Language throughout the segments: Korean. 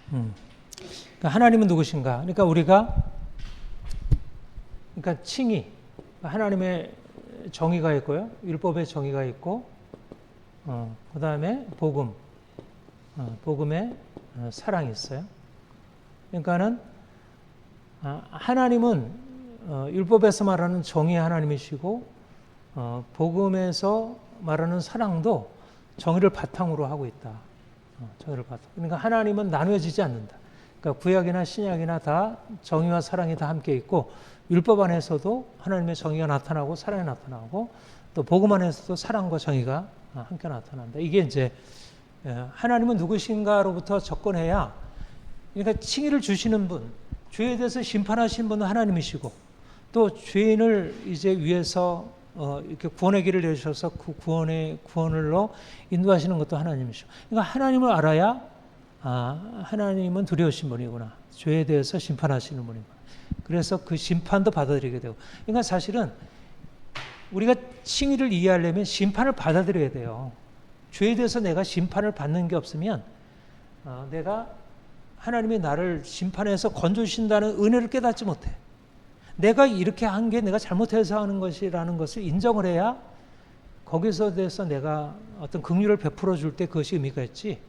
그러니까 하나님은 누구신가? 그러니까 우리가 칭의, 하나님의 정의가 있고요, 율법의 정의가 있고, 그 다음에 복음, 복음의 사랑이 있어요. 그러니까는 하나님은 율법에서 말하는 정의의 하나님이시고, 복음에서 말하는 사랑도 정의를 바탕으로 하고 있다. 정의를 바탕. 그러니까 하나님은 나누어지지 않는다. 그러니까 구약이나 신약이나 다 정의와 사랑이 다 함께 있고, 율법 안에서도 하나님의 정의가 나타나고 사랑이 나타나고, 또 복음 안에서도 사랑과 정의가 함께 나타난다. 이게 이제 하나님은 누구신가로부터 접근해야, 그러니까 칭의를 주시는 분, 죄에 대해서 심판하신 분은 하나님이시고, 또 죄인을 이제 위해서 이렇게 구원의 길을 내주셔서 그 구원을로 인도하시는 것도 하나님이시고, 그러니까 하나님을 알아야 하나님은 두려우신 분이구나, 죄에 대해서 심판하시는 분이구나. 그래서 그 심판도 받아들이게 되고, 그러니까 사실은 우리가 칭의를 이해하려면 심판을 받아들여야 돼요. 죄에 대해서 내가 심판을 받는 게 없으면 내가 하나님이 나를 심판해서 건져주신다는 은혜를 깨닫지 못해. 내가 이렇게 한 게 내가 잘못해서 하는 것이라는 것을 인정을 해야 거기서 대해서 내가 어떤 긍휼을 베풀어 줄 때 그것이 의미가 있지,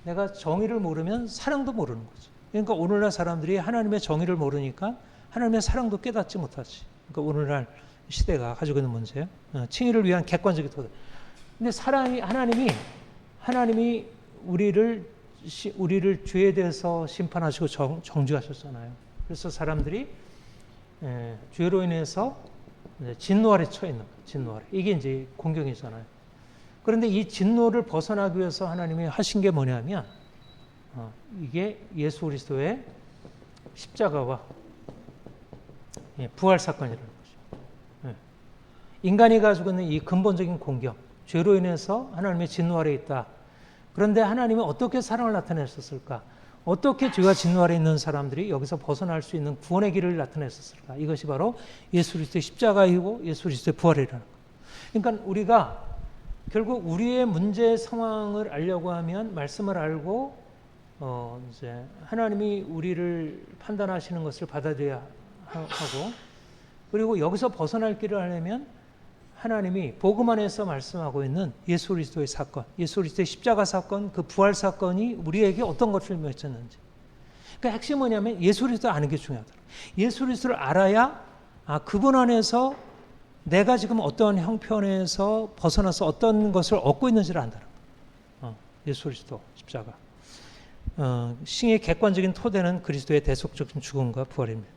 내가 정의를 모르면 사랑도 모르는 거지. 그러니까 오늘날 사람들이 하나님의 정의를 모르니까 하나님의 사랑도 깨닫지 못하지. 그러니까 오늘날 시대가 가지고 있는 문제예요. 칭의를 위한 객관적인 토대. 근데 하나님이 우리를 죄에 대해서 심판하시고 정죄하셨잖아요. 그래서 사람들이 죄로 인해서 진노 아래 처해 있는 거예요. 진노 아래. 이게 이제 공경이잖아요. 그런데 이 진노를 벗어나기 위해서 하나님이 하신 게 뭐냐면, 이게 예수 그리스도의 십자가와 부활 사건이라는 거죠. 인간이 가지고 있는 이 근본적인 공경, 죄로 인해서 하나님의 진노 아래 있다. 그런데 하나님은 어떻게 사랑을 나타내셨을까? 어떻게 죄와 진노 아래 있는 사람들이 여기서 벗어날 수 있는 구원의 길을 나타냈었을까? 이것이 바로 예수 그리스도의 십자가이고 예수 그리스도의 부활이라는 거예요. 그러니까 우리가 결국 우리의 문제 상황을 알려고 하면 말씀을 알고 이제 하나님이 우리를 판단하시는 것을 받아들여야 하고, 그리고 여기서 벗어날 길을 하려면 하나님이 복음 안에서 말씀하고 있는 예수 그리스도의 사건, 예수 그리스도의 십자가 사건, 그 부활 사건이 우리에게 어떤 것을 맺었는지. 그러니까 핵심이 뭐냐면 예수 그리스도를 아는 게 중요하다. 예수 그리스도를 알아야 그분 안에서 내가 지금 어떤 형편에서 벗어나서 어떤 것을 얻고 있는지를 안다는 거예요. 예수 그리스도 십자가. 싱의 객관적인 토대는 그리스도의 대속적인 죽음과 부활입니다.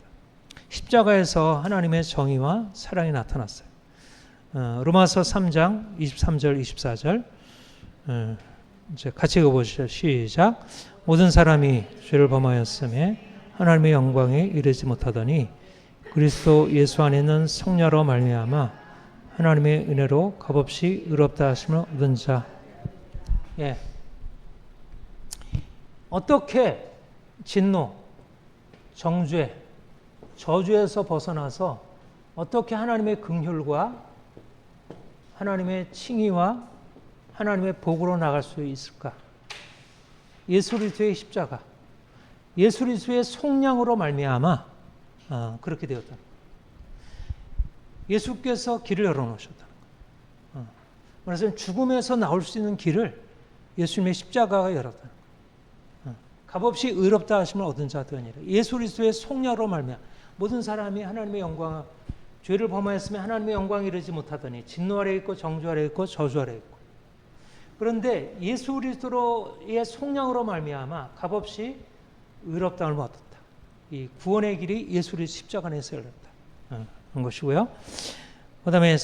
십자가에서 하나님의 정의와 사랑이 나타났어요. 로마서 3장 23절 24절 이제 같이 읽어보시죠. 시작. 모든 사람이 죄를 범하였음에 하나님의 영광에 이르지 못하더니 그리스도 예수 안에 있는 성령으로 말미암아 하나님의 은혜로 값없이 의롭다 하심을 얻은 자. 예. 어떻게 진노, 정죄, 저주에서 벗어나서 어떻게 하나님의 긍휼과 하나님의 칭의와 하나님의 복으로 나갈 수 있을까? 예수 그리스도의 십자가, 예수 그리스도의 속량으로 말미암아 그렇게 되었다는 거예요. 예수께서 길을 열어놓으셨다는 거예요. 말하자면 죽음에서 나올 수 있는 길을 예수님의 십자가가 열었다는 거예요. 값없이 의롭다 하심을 얻은 자도 아니라 예수 그리스도의 속량으로 말미암아 모든 사람이 하나님의 영광, 죄를 범하였으면 하나님의 영광에 이르지 못하더니 진노 아래 있고 정죄 아래 있고 저주 아래 있고. 그런데 예수 그리스도의 속량으로 말미암아 값없이 의롭다함을 얻었다. 이 구원의 길이 예수 그리스도 십자가 안에서 열렸다. 그런 것이고요. 그 다음에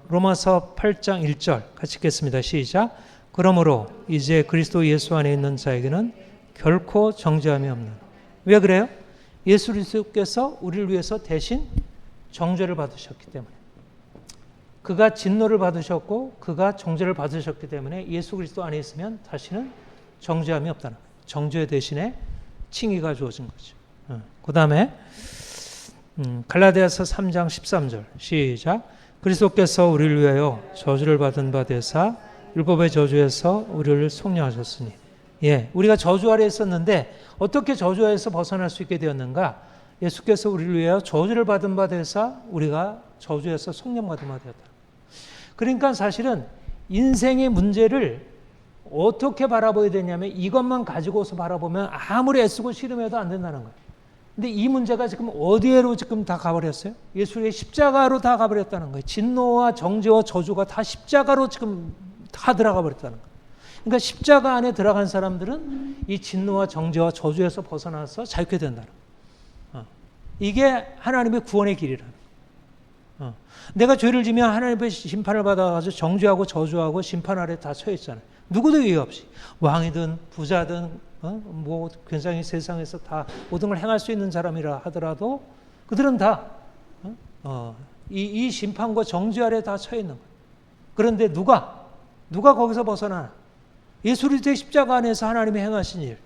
로마서 8장 1절 같이 읽겠습니다. 시작. 그러므로 이제 그리스도 예수 안에 있는 자에게는 결코 정죄함이 없는. 왜 그래요? 예수 그리스도께서 우리를 위해서 대신 정죄를 받으셨기 때문에, 그가 진노를 받으셨고 그가 정죄를 받으셨기 때문에 예수 그리스도 안에 있으면 다시는 정죄함이 없다는 거예요. 정죄 대신에 칭의가 주어진 거죠. 그 다음에 갈라디아서 3장 13절 시작. 그리스도께서 우리를 위하여 저주를 받은 바 되사 율법의 저주에서 우리를 속량하셨으니 예, 우리가 저주 아래 있었는데 어떻게 저주 아래에서 벗어날 수 있게 되었는가? 예수께서 우리를 위하여 저주를 받은 바 되사 우리가 저주에서 속량받은 바 되었다. 그러니까 사실은 인생의 문제를 어떻게 바라봐야 되냐면 이것만 가지고서 바라보면 아무리 애쓰고 씨름해도 안 된다는 거예요. 근데 이 문제가 지금 어디로 지금 다 가버렸어요? 예수의 십자가로 다 가버렸다는 거예요. 진노와 정죄와 저주가 다 십자가로 지금 다 들어가 버렸다는 거예요. 그러니까 십자가 안에 들어간 사람들은 이 진노와 정죄와 저주에서 벗어나서 자유케 된다는 거예요. 이게 하나님의 구원의 길이라는 거예요. 내가 죄를 지면 하나님의 심판을 받아가지고 정죄하고 저주하고 심판 아래 다 처해 있잖아요. 누구도 예의 없이 왕이든 부자든 뭐 굉장히 세상에서 다 모든 걸 행할 수 있는 사람이라 하더라도 그들은 다 이 심판과 정죄 아래 다 처해 있는 거예요. 그런데 누가 거기서 벗어나나? 예수 그리스도의 십자가 안에서 하나님이 행하신 일,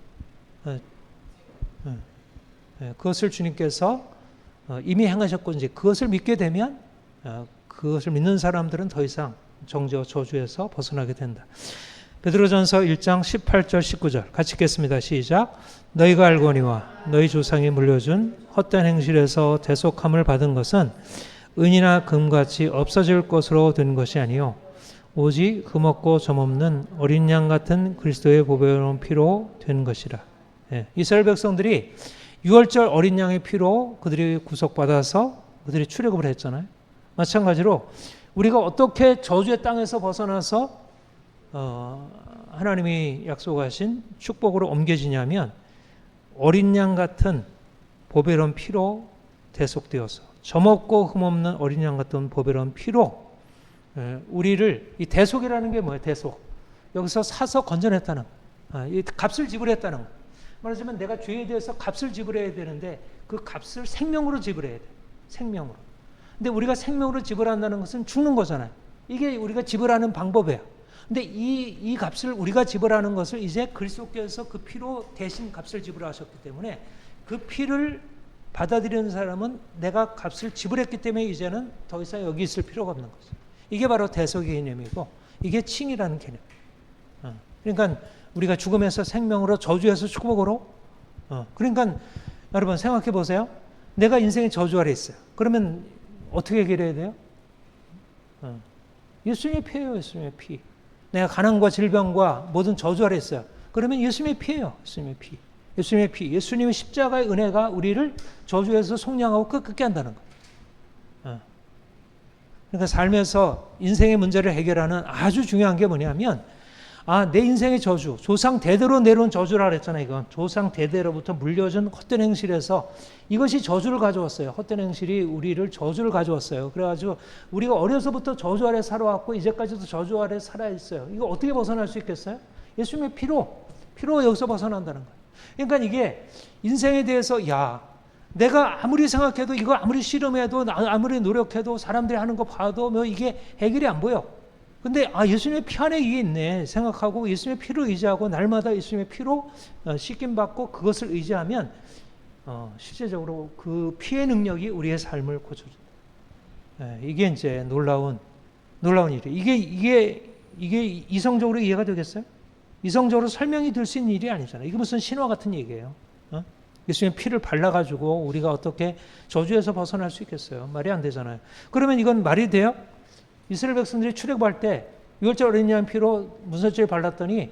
그것을 주님께서 이미 행하셨고 이제 그것을 믿게 되면 그것을 믿는 사람들은 더 이상 정죄와 저주에서 벗어나게 된다. 베드로전서 1장 18절 19절 같이 읽겠습니다. 시작. 너희가 알거니와 너희 조상이 물려준 헛된 행실에서 대속함을 받은 것은 은이나 금같이 없어질 것으로 된 것이 아니요 오직 흠없고 점없는 어린 양 같은 그리스도의 보배로운 피로 된 것이라. 예, 이스라엘 백성들이 유월절 어린 양의 피로 그들이 구속받아서 그들이 출애굽을 했잖아요. 마찬가지로 우리가 어떻게 저주의 땅에서 벗어나서 하나님이 약속하신 축복으로 옮겨지냐면 어린 양 같은 보배로운 피로 대속되어서 점없고 흠없는 어린 양 같은 보배로운 피로 우리를 이 대속이라는 게 뭐예요? 대속. 여기서 사서 건져냈다는 이 값을 지불했다는 거. 말하자면 내가 죄에 대해서 값을 지불해야 되는데 그 값을 생명으로 지불해야 돼. 생명으로. 근데 우리가 생명으로 지불한다는 것은 죽는 거잖아요. 이게 우리가 지불하는 방법이에요. 근데 이 값을 우리가 지불하는 것을 이제 그리스도께서 그 피로 대신 값을 지불하셨기 때문에 그 피를 받아들이는 사람은 내가 값을 지불했기 때문에 이제는 더 이상 여기 있을 필요가 없는 거죠. 이게 바로 대속의 개념이고 이게 칭이라는 개념. 그러니까 우리가 죽음에서 생명으로 저주에서 축복으로. 그러니까 여러분 생각해 보세요. 내가 인생의 저주 아래 있어요. 그러면 어떻게 해결해야 돼요? 예수님의 피예요. 예수님의 피. 내가 가난과 질병과 모든 저주 아래 있어요. 그러면 예수님의 피예요. 예수님의 피. 예수님의 피. 예수님의 십자가의 은혜가 우리를 저주에서 속량하고 끝끝게 한다는 거예요. 그러니까 삶에서 인생의 문제를 해결하는 아주 중요한 게 뭐냐면 내 인생의 저주, 조상 대대로 내려온 저주라 그랬잖아요. 이건 조상 대대로부터 물려준 헛된 행실에서 이것이 저주를 가져왔어요. 헛된 행실이 우리를 저주를 가져왔어요. 그래가지고 우리가 어려서부터 저주 아래 살아왔고 이제까지도 저주 아래 살아있어요. 이거 어떻게 벗어날 수 있겠어요? 예수님의 피로 여기서 벗어난다는 거예요. 그러니까 이게 인생에 대해서 내가 아무리 생각해도 이거 아무리 씨름해도 아무리 노력해도 사람들이 하는 거 봐도 뭐 이게 해결이 안 보여. 근데 예수님의 피 안에 이게 있네 생각하고 예수님의 피를 의지하고 날마다 예수님의 피로 씻김 받고 그것을 의지하면 실제적으로 그 피의 능력이 우리의 삶을 고쳐준다. 이게 이제 놀라운 일이에요. 이게 이성적으로 이해가 되겠어요? 이성적으로 설명이 될 수 있는 일이 아니잖아요. 이게 무슨 신화 같은 얘기예요. 예수님의 피를 발라가지고 우리가 어떻게 저주에서 벗어날 수 있겠어요? 말이 안 되잖아요. 그러면 이건 말이 돼요? 이스라엘 백성들이 출애굽할 때 유월절 어린 양 피로 문설주에 발랐더니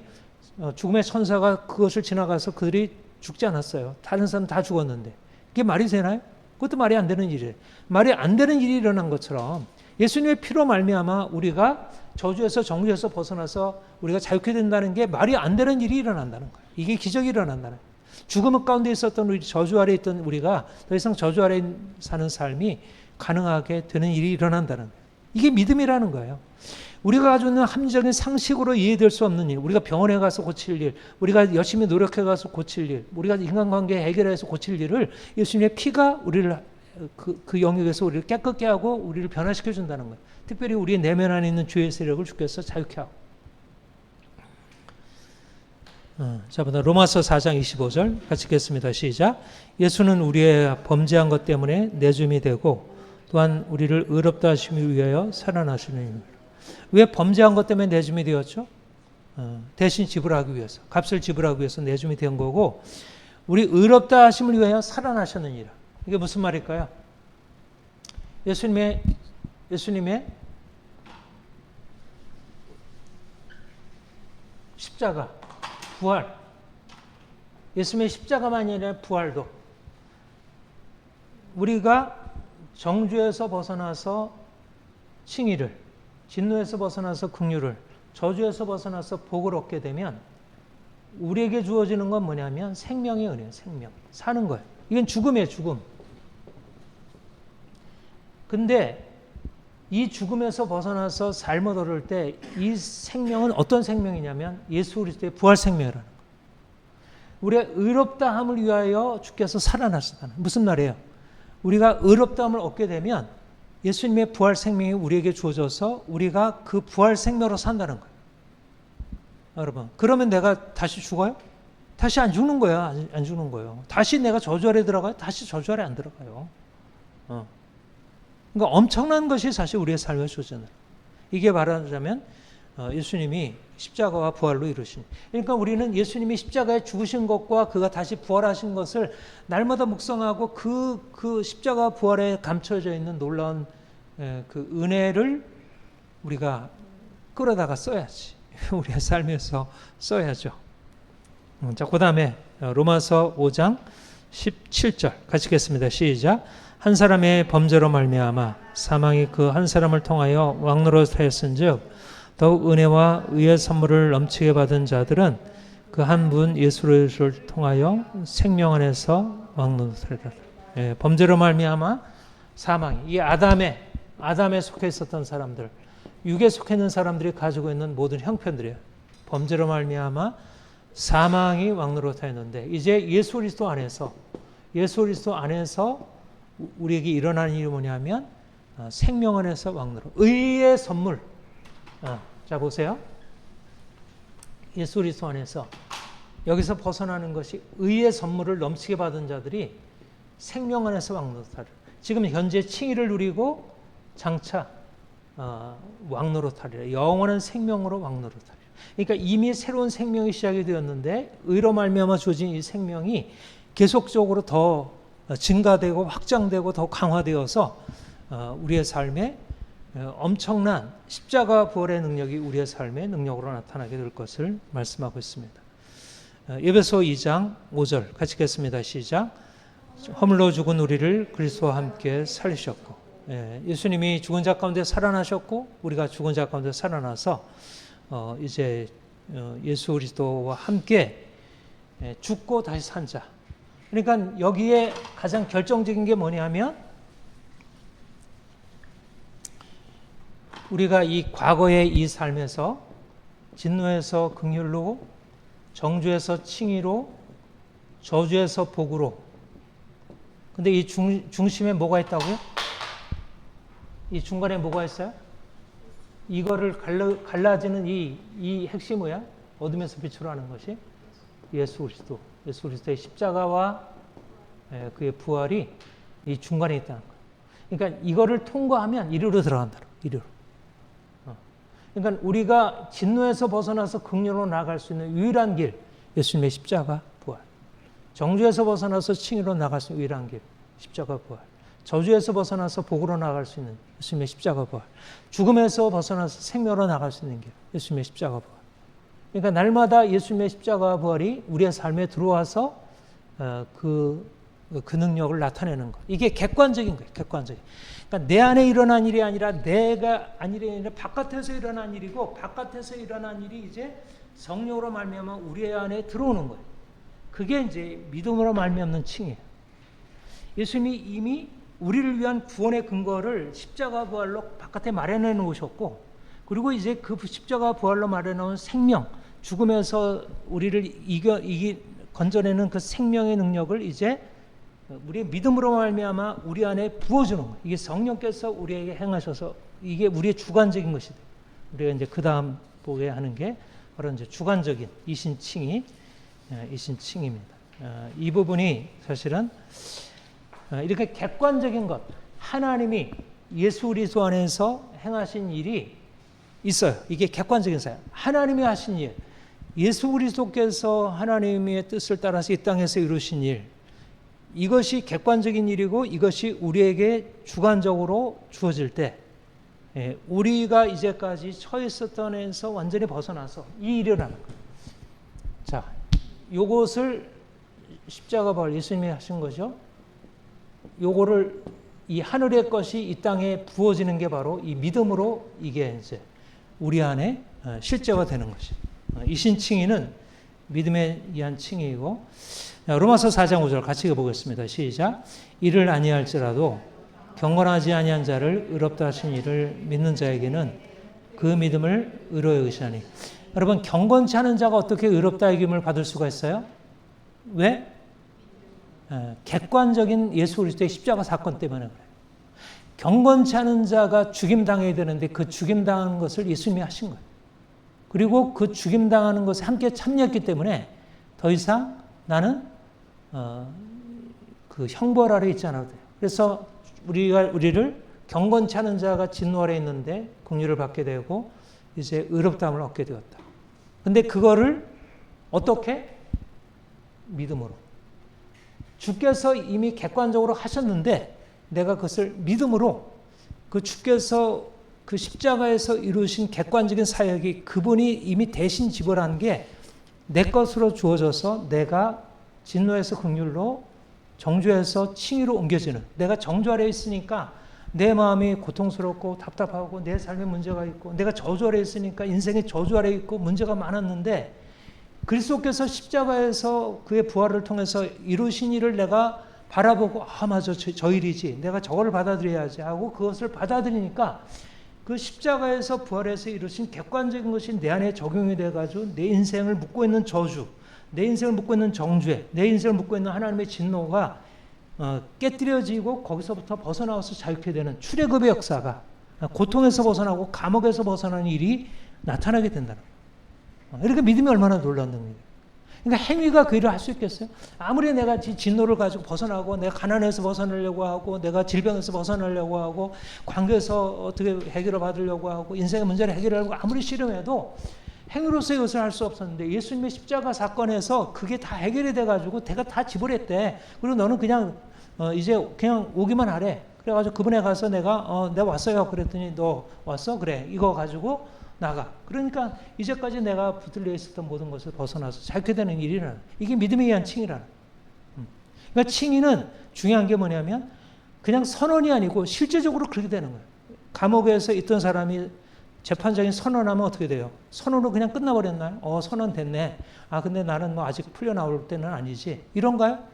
죽음의 천사가 그것을 지나가서 그들이 죽지 않았어요. 다른 사람 다 죽었는데 이게 말이 되나요? 그것도 말이 안 되는 일이에요. 말이 안 되는 일이 일어난 것처럼 예수님의 피로 말미암아 우리가 저주에서 정죄에서 벗어나서 우리가 자유케 된다는 게 말이 안 되는 일이 일어난다는 거예요. 이게 기적이 일어난다는 거예요. 죽음 가운데 있었던 우리 저주 아래 있던 우리가 더 이상 저주 아래 사는 삶이 가능하게 되는 일이 일어난다는 거예요. 이게 믿음이라는 거예요. 우리가 가지고 있는 합리적인 상식으로 이해될 수 없는 일, 우리가 병원에 가서 고칠 일, 우리가 열심히 노력해 가서 고칠 일, 우리가 인간관계 해결해서 고칠 일을 예수님의 피가 우리를 그 영역에서 우리를 깨끗게 하고 우리를 변화시켜 준다는 거예요. 특별히 우리의 내면 안에 있는 죄의 세력을 주께서 자유케 하고. 자, 보다 로마서 4장 25절 같이 읽겠습니다. 시작. 예수는 우리의 범죄한 것 때문에 내줌이 되고 또한 우리를 의롭다 하시기 위하여 살아나시는 이유입니다. 왜 범죄한 것 때문에 내줌이 되었죠? 대신 지불하기 위해서, 값을 지불하기 위해서 내줌이 된 거고, 우리 의롭다 하심을 위하여 살아나셨느니라. 이게 무슨 말일까요? 예수님의 십자가, 부활, 예수님의 십자가만이 아니라 부활도 우리가 정죄에서 벗어나서 칭의를, 진노에서 벗어나서 긍휼을, 저주에서 벗어나서 복을 얻게 되면 우리에게 주어지는 건 뭐냐면 생명의 은혜예요. 생명. 사는 거예요. 이건 죽음이에요. 죽음. 근데 이 죽음에서 벗어나서 삶을 얻을 때 이 생명은 어떤 생명이냐면 예수 그리스도의 부활 생명이라는 거예요. 우리의 의롭다함을 위하여 주께서 살아나셨다는, 무슨 말이에요? 우리가 의롭다함을 얻게 되면 예수님의 부활 생명이 우리에게 주어져서 우리가 그 부활 생명으로 산다는 거예요. 여러분, 그러면 내가 다시 죽어요? 다시 안 죽는 거야. 안 죽는 거예요. 다시 내가 저주 아래 들어가요? 다시 저주 아래 안 들어가요. 그러니까 엄청난 것이 사실 우리의 삶의 조전을. 이게 말하자면 예수님이 십자가와 부활로 이루신. 그러니까 우리는 예수님이 십자가에 죽으신 것과 그가 다시 부활하신 것을 날마다 묵상하고 그 십자가 부활에 감춰져 있는 놀라운 그 은혜를 우리가 끌어다가 써야지. 우리의 삶에서 써야죠. 자, 그 다음에 로마서 5장 17절 같이 읽겠습니다. 시작. 한 사람의 범죄로 말미암아 사망이 그 한 사람을 통하여 왕노릇하였은즉 더욱 은혜와 의의 선물을 넘치게 받은 자들은 그 한 분 예수를 통하여 생명 안에서 왕노릇하리라. 범죄로 말미암아 사망이, 이 아담에 속해 있었던 사람들, 육에 속해 있는 사람들이 가지고 있는 모든 형편들이에요. 범죄로 말미암아 사망이 왕노릇하였는데 이제 예수 그리스도 안에서 우리에게 일어나는 일이 뭐냐면 생명 안에서 왕노릇, 의의 선물. 자 보세요. 예수 그리스도 안에서 여기서 벗어나는 것이 의의 선물을 넘치게 받은 자들이 생명 안에서 왕노릇하리라. 지금 현재 칭의를 누리고 장차 왕노릇하리라. 영원한 생명으로 왕노릇하리라. 그러니까 이미 새로운 생명이 시작이 되었는데 의로 말미암아 주어진 이 생명이 계속적으로 더 증가되고 확장되고 더 강화되어서 우리의 삶에 엄청난 십자가 부활의 능력이 우리의 삶의 능력으로 나타나게 될 것을 말씀하고 있습니다. 에베소 2장 5절 같이 읽겠습니다. 시작. 허물로 죽은 우리를 그리스도와 함께 살리셨고, 예수님이 죽은 자 가운데 살아나셨고 우리가 죽은 자 가운데 살아나서 이제 예수 그리스도와 함께 죽고 다시 산 자. 그러니까 여기에 가장 결정적인 게 뭐냐면 우리가 이 과거의 이 삶에서 진노에서 긍휼로, 정죄에서 칭의로, 저주에서 복으로. 근데 이 중심에 뭐가 있다고요? 이 중간에 뭐가 있어요? 이거를 갈라지는 이 핵심이 뭐야? 어둠에서 빛으로 하는 것이 예수 그리스도의 십자가와 그의 부활이 이 중간에 있다는 거예요. 그러니까 이거를 통과하면 이리로 들어간다. 이리로. 그러니까 우리가 진노에서 벗어나서 긍휼로 나아갈 수 있는 유일한 길, 예수님의 십자가 부활. 정죄에서 벗어나서 칭의로 나아갈 수 있는 유일한 길, 십자가 부활. 저주에서 벗어나서 복으로 나아갈 수 있는 예수님의 십자가 부활. 죽음에서 벗어나서 생명으로 나아갈 수 있는 길, 예수님의 십자가 부활. 그러니까 날마다 예수님의 십자가 부활이 우리의 삶에 들어와서 그 능력을 나타내는 것. 이게 객관적인 거예요. 객관적인. 그러니까 내 안에 일어난 일이 아니라 내가 아니라 바깥에서 일어난 일이고, 바깥에서 일어난 일이 이제 성령으로 말미암아 우리 안에 들어오는 거예요. 그게 이제 믿음으로 말미암는 칭이에요. 예수님이 이미 우리를 위한 구원의 근거를 십자가 부활로 바깥에 마련해 놓으셨고, 그리고 이제 그 십자가 부활로 마련해 생명, 죽음에서 우리를 건져내는 그 생명의 능력을 이제 우리의 믿음으로 말미암아 우리 안에 부어주는 거예요. 이게 성령께서 우리에게 행하셔서 이게 우리의 주관적인 것이 돼요. 우리가 이제 그 다음 보게 하는 게 바로 이제 주관적인 이신칭입니다. 이 부분이 사실은 이렇게 객관적인 것, 하나님이 예수 그리스도 안에서 행하신 일이 있어요. 이게 객관적인 사역. 하나님이 하신 일, 예수 그리스도께서 하나님의 뜻을 따라서 이 땅에서 이루신 일, 이것이 객관적인 일이고 이것이 우리에게 주관적으로 주어질 때 우리가 이제까지 처해 있었던 데서 완전히 벗어나서 이 일을 하는 거예요. 자, 요것을 십자가 벌 예수님이 하신 거죠. 요거를 이 하늘의 것이 이 땅에 부어지는 게 바로 이 믿음으로 이게 이제 우리 안에 실제가 되는 것이. 이 신칭의는 믿음에 의한 칭의이고, 로마서 4장 5절 같이 읽어보겠습니다. 시작. 이를 아니할지라도 경건하지 아니한 자를 의롭다 하신 이를 믿는 자에게는 그 믿음을 의로에 의시하니. 여러분, 경건치 않은 자가 어떻게 의롭다 여김을 받을 수가 있어요? 왜? 객관적인 예수 그리스도의 십자가 사건 때문에 그래요. 경건치 않은 자가 죽임당해야 되는데 그 죽임당하는 것을 예수님이 하신 거예요. 그리고 그 죽임당하는 것에 함께 참여했기 때문에 더 이상 나는 그 형벌 아래 있지 않아도 돼요. 그래서 우리를 경건치 않은 자가 진노 아래 있는데 긍휼을 받게 되고 이제 의롭다함을 얻게 되었다. 근데 그거를 어떻게? 믿음으로. 주께서 이미 객관적으로 하셨는데 내가 그것을 믿음으로 그 주께서 그 십자가에서 이루신 객관적인 사역이 그분이 이미 대신 지불한 게 내 것으로 주어져서 내가 진노에서 긍휼로 정죄에서 칭의로 옮겨지는, 내가 정죄 아래 있으니까 내 마음이 고통스럽고 답답하고 내 삶에 문제가 있고 내가 저주 아래 있으니까 인생에 저주 아래 있고 문제가 많았는데 그리스도께서 십자가에서 그의 부활을 통해서 이루신 일을 내가 바라보고 맞아 저 일이지 내가 저거를 받아들여야지 하고 그것을 받아들이니까 그 십자가에서 부활해서 이루신 객관적인 것이 내 안에 적용이 돼가지고 내 인생을 묶고 있는 저주, 내 인생을 묶고 있는 정죄, 내 인생을 묶고 있는 하나님의 진노가 깨뜨려지고 거기서부터 벗어나와서 자유케 되는 출애굽의 역사가 고통에서 벗어나고 감옥에서 벗어나는 일이 나타나게 된다는 거예요. 이렇게 믿음이 얼마나 놀라운 능력이에요. 그러니까 행위가 그 일을 할 수 있겠어요? 아무리 내가 진노를 가지고 벗어나고 내가 가난에서 벗어나려고 하고 내가 질병에서 벗어나려고 하고 관계에서 어떻게 해결을 받으려고 하고 인생의 문제를 해결하려고 아무리 씨름해도 행위로서 이것을 할 수 없었는데 예수님의 십자가 사건에서 그게 다 해결이 돼가지고 내가 다 지불했대. 그리고 너는 그냥 이제 그냥 오기만 하래. 그래가지고 그분에 가서 내가 왔어요. 그랬더니 너 왔어? 그래. 이거 가지고 나가. 그러니까 이제까지 내가 붙들려 있었던 모든 것을 벗어나서 자유케 되는 일이라는, 이게 믿음에 의한 칭의라는. 그러니까 칭의는 중요한 게 뭐냐면 그냥 선언이 아니고 실제적으로 그렇게 되는 거예요. 감옥에서 있던 사람이 재판장이 선언하면 어떻게 돼요? 선언으로 그냥 끝나버렸나요? 선언됐네. 근데 나는 뭐 아직 풀려나올 때는 아니지. 이런가요?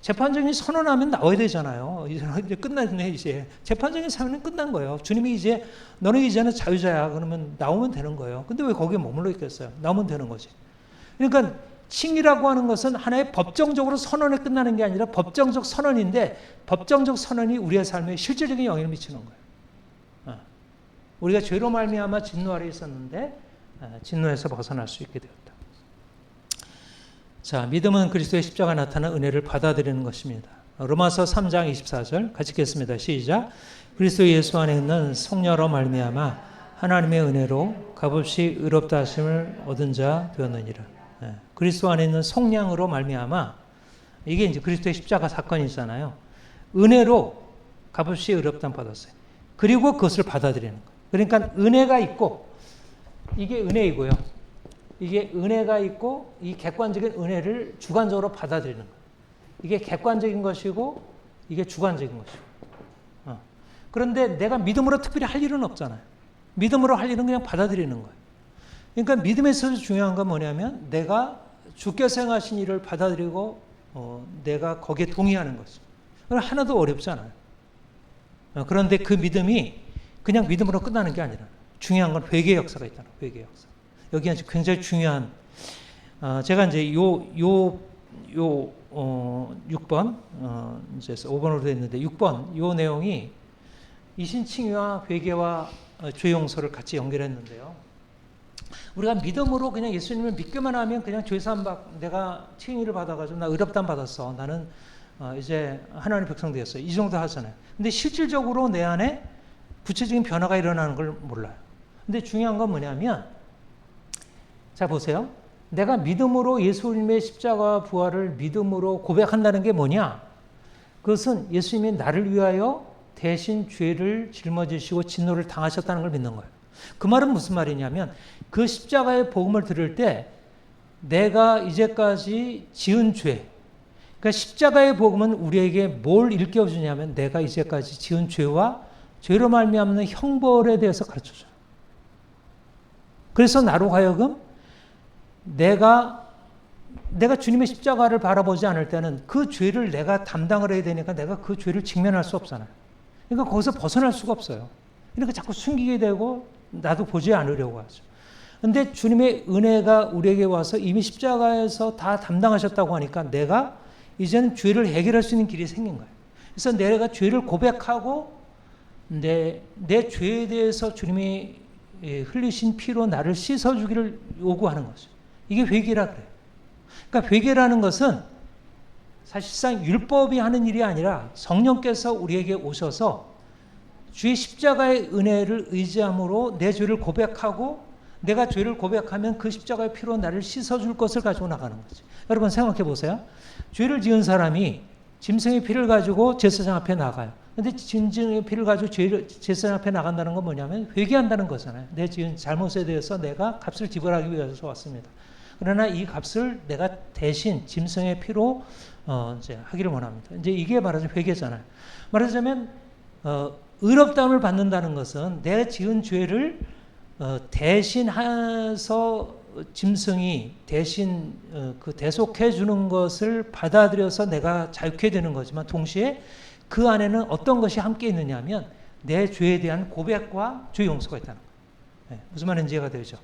재판장이 선언하면 나와야 되잖아요. 이제 끝났네, 이제. 재판장의 사유는 끝난 거예요. 주님이 이제, 너는 이제는 자유자야. 그러면 나오면 되는 거예요. 근데 왜 거기에 머물러 있겠어요? 나오면 되는 거지. 그러니까, 칭의라고 하는 것은 하나의 법정적으로 선언에 끝나는 게 아니라 법정적 선언인데, 법정적 선언이 우리의 삶에 실질적인 영향을 미치는 거예요. 우리가 죄로 말미암아 진노 아래 있었는데, 진노에서 벗어날 수 있게 되었다. 자, 믿음은 그리스도의 십자가 나타난 은혜를 받아들이는 것입니다. 로마서 3장 24절 같이 읽겠습니다. 시작. 그리스도 예수 안에 있는 성령으로 말미암아 하나님의 은혜로 값없이 의롭다 하심을 얻은 자 되었느니라. 그리스도 안에 있는 성령으로 말미암아, 이게 이제 그리스도의 십자가 사건이잖아요. 은혜로 값없이 의롭다함 받았어요. 그리고 그것을 받아들이는 거예요. 그러니까 은혜가 있고, 이게 은혜이고요. 이게 은혜가 있고 이 객관적인 은혜를 주관적으로 받아들이는 거예요. 이게 객관적인 것이고 이게 주관적인 것이고. 그런데 내가 믿음으로 특별히 할 일은 없잖아요. 믿음으로 할 일은 그냥 받아들이는 거예요. 그러니까 믿음에 있어서 중요한 건 뭐냐면 내가 주께서 행하신 일을 받아들이고 내가 거기에 동의하는 것이죠. 그건 하나도 어렵지 않아요. 그런데 그 믿음이 그냥 믿음으로 끝나는 게 아니라 중요한 건 회개의 역사가 있다는 거예요. 회개의 역사. 여기가 굉장히 중요한, 제가 이제 6번, 이제 5번으로 되어 있는데 6번, 요 내용이 이신칭의와 회개와 죄 용서를 같이 연결했는데요. 우리가 믿음으로 그냥 예수님을 믿기만 하면 그냥 죄사함 내가 칭의를 받아가지고 나 의롭다함 받았어. 나는 이제 하나님의 백성 되었어요. 이 정도 하잖아요. 근데 실질적으로 내 안에 구체적인 변화가 일어나는 걸 몰라요. 근데 중요한 건 뭐냐면, 자 보세요. 내가 믿음으로 예수님의 십자가 부활을 믿음으로 고백한다는 게 뭐냐? 그것은 예수님이 나를 위하여 대신 죄를 짊어지시고 진노를 당하셨다는 걸 믿는 거예요. 그 말은 무슨 말이냐면 그 십자가의 복음을 들을 때 내가 이제까지 지은 죄, 그러니까 십자가의 복음은 우리에게 뭘 일깨워주냐면 내가 이제까지 지은 죄와 죄로 말미암는 형벌에 대해서 가르쳐줘요. 그래서 나로 하여금 내가 주님의 십자가를 바라보지 않을 때는 그 죄를 내가 담당을 해야 되니까 내가 그 죄를 직면할 수 없잖아요. 그러니까 거기서 벗어날 수가 없어요. 그러니까 자꾸 숨기게 되고 나도 보지 않으려고 하죠. 근데 주님의 은혜가 우리에게 와서 이미 십자가에서 다 담당하셨다고 하니까 내가 이제는 죄를 해결할 수 있는 길이 생긴 거예요. 그래서 내가 죄를 고백하고 내 죄에 대해서 주님이 흘리신 피로 나를 씻어주기를 요구하는 거죠. 이게 회개라 그래요. 그러니까 회개라는 것은 사실상 율법이 하는 일이 아니라 성령께서 우리에게 오셔서 주의 십자가의 은혜를 의지함으로 내 죄를 고백하고 내가 죄를 고백하면 그 십자가의 피로 나를 씻어줄 것을 가지고 나가는 거지. 여러분 생각해 보세요. 죄를 지은 사람이 짐승의 피를 가지고 제사장 앞에 나가요. 근데 짐승의 피를 가지고 제사장 앞에 나간다는 건 뭐냐면 회개한다는 거잖아요. 내 지은 잘못에 대해서 내가 값을 지불하기 위해서 왔습니다. 그러나 이 값을 내가 대신 짐승의 피로 이제 하기를 원합니다. 이제 이게 말하자면 회개잖아요. 말하자면 의롭다움을 받는다는 것은 내 지은 죄를 대신해서 짐승이 대신 그 대속해 주는 것을 받아들여서 내가 자유케 되는 거지만 동시에 그 안에는 어떤 것이 함께 있느냐 하면 내 죄에 대한 고백과 죄 용서가 있다는 거예요. 무슨 말인지 이해가 되죠?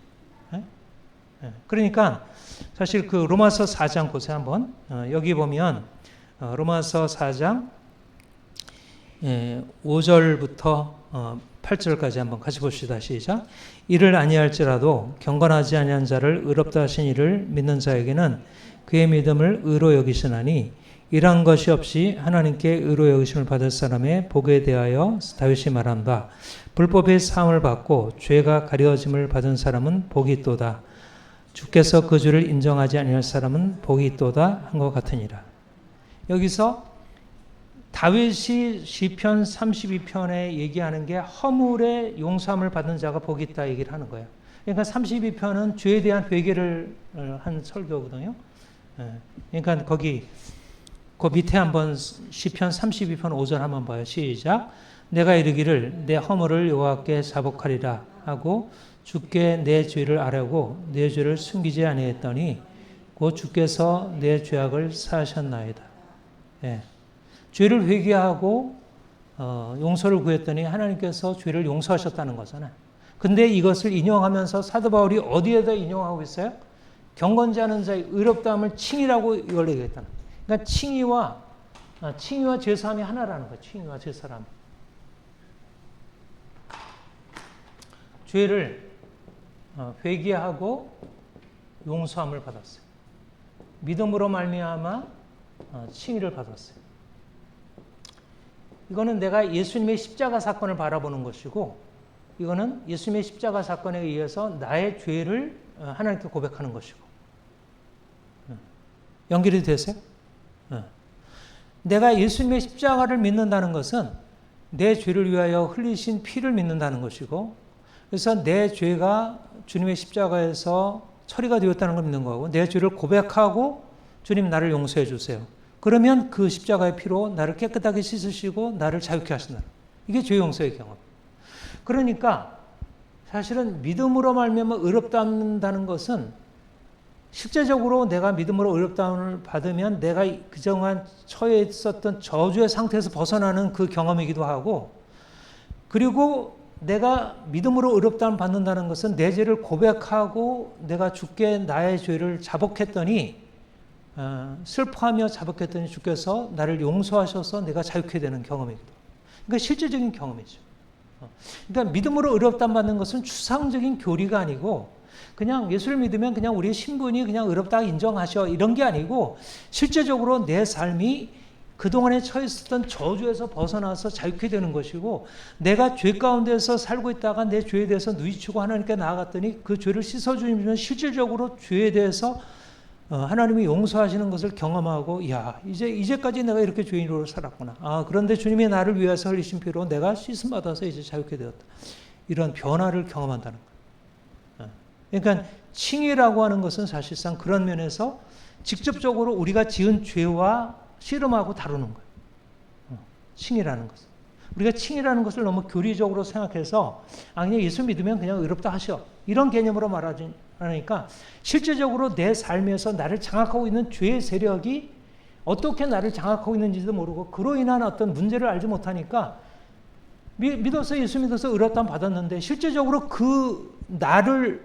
그러니까 사실 그 로마서 4장 보세요 한번. 여기 보면 로마서 4장 5절부터 8절까지 한번 같이 봅시다. 시작. 이를 아니할지라도 경건하지 아니한 자를 의롭다 하신 이를 믿는 자에게는 그의 믿음을 의로 여기시나니 이러한 것이 없이 하나님께 의로 여기심을 받을 사람의 복에 대하여 다윗이 말한 바 불법의 사함을 받고 죄가 가려짐을 받은 사람은 복이 있도다. 주께서 그 주를 인정하지 아니할 사람은 복이 있도다 한 것 같으니라. 여기서 다윗이 시편 32편에 얘기하는 게 허물의 용서함을 받는 자가 복이 있다 얘기를 하는 거예요. 그러니까 32편은 죄에 대한 회개를 한 설교거든요. 그러니까 거기 그 밑에 한번 시편 32편 5절 한번 봐요. 시작. 내가 이르기를 내 허물을 여호와께 자복하리라 하고 주께 내 죄를 아뢰고 내 죄를 숨기지 아니했더니 곧 주께서 내 죄악을 사하셨나이다. 죄를 회개하고 용서를 구했더니 하나님께서 죄를 용서하셨다는 거잖아요. 근데 이것을 인용하면서 사도 바울이 어디에다 인용하고 있어요? 경건지 않은 자의 의롭다함을 칭의라고 이걸 얘기했다는 거예요. 그러니까 칭의와 제사함이 하나라는 거예요. 칭의와 제사함. 죄를 회개하고 용서함을 받았어요. 믿음으로 말미암아 칭의를 받았어요. 이거는 내가 예수님의 십자가 사건을 바라보는 것이고 이거는 예수님의 십자가 사건에 의해서 나의 죄를 하나님께 고백하는 것이고 연결이 되세요? 내가 예수님의 십자가를 믿는다는 것은 내 죄를 위하여 흘리신 피를 믿는다는 것이고 그래서 내 죄가 주님의 십자가에서 처리가 되었다는 걸 믿는 거고 내 죄를 고백하고 주님 나를 용서해 주세요. 그러면 그 십자가의 피로 나를 깨끗하게 씻으시고 나를 자유케 하신다. 이게 죄 용서의 경험. 그러니까 사실은 믿음으로 말미암아 의롭다는 것은 실제적으로 내가 믿음으로 의롭다함을 받으면 내가 그동안 처해 있었던 저주의 상태에서 벗어나는 그 경험이기도 하고 그리고 내가 믿음으로 의롭다함을 받는다는 것은 내 죄를 고백하고 내가 주께 나의 죄를 자복했더니 슬퍼하며 자복했더니 주께서 나를 용서하셔서 내가 자유케 되는 경험이기도 하고 그러니까 실제적인 경험이죠. 그러니까 믿음으로 의롭다함 받는 것은 추상적인 교리가 아니고 그냥 예수를 믿으면 그냥 우리의 신분이 그냥 의롭다 인정하셔 이런 게 아니고 실제적으로 내 삶이 그동안에 처했었던 저주에서 벗어나서 자유케 되는 것이고, 내가 죄 가운데서 살고 있다가 내 죄에 대해서 누이치고 하나님께 나아갔더니 그 죄를 씻어주시면 실질적으로 죄에 대해서 하나님이 용서하시는 것을 경험하고, 야, 이제까지 내가 이렇게 죄인으로 살았구나. 그런데 주님이 나를 위해서 흘리신 피로 내가 씻음 받아서 이제 자유케 되었다. 이런 변화를 경험한다는 거예요. 그러니까 칭의라고 하는 것은 사실상 그런 면에서 직접적으로 우리가 지은 죄와 씨름하고 다루는 거예요. 칭의라는 것은. 우리가 칭의라는 것을 너무 교리적으로 생각해서 그냥 예수 믿으면 그냥 의롭다 하셔. 이런 개념으로 말하니까 실제적으로 내 삶에서 나를 장악하고 있는 죄의 세력이 어떻게 나를 장악하고 있는지도 모르고 그로 인한 어떤 문제를 알지 못하니까 예수 믿어서 의롭다함 받았는데 실제적으로 그 나를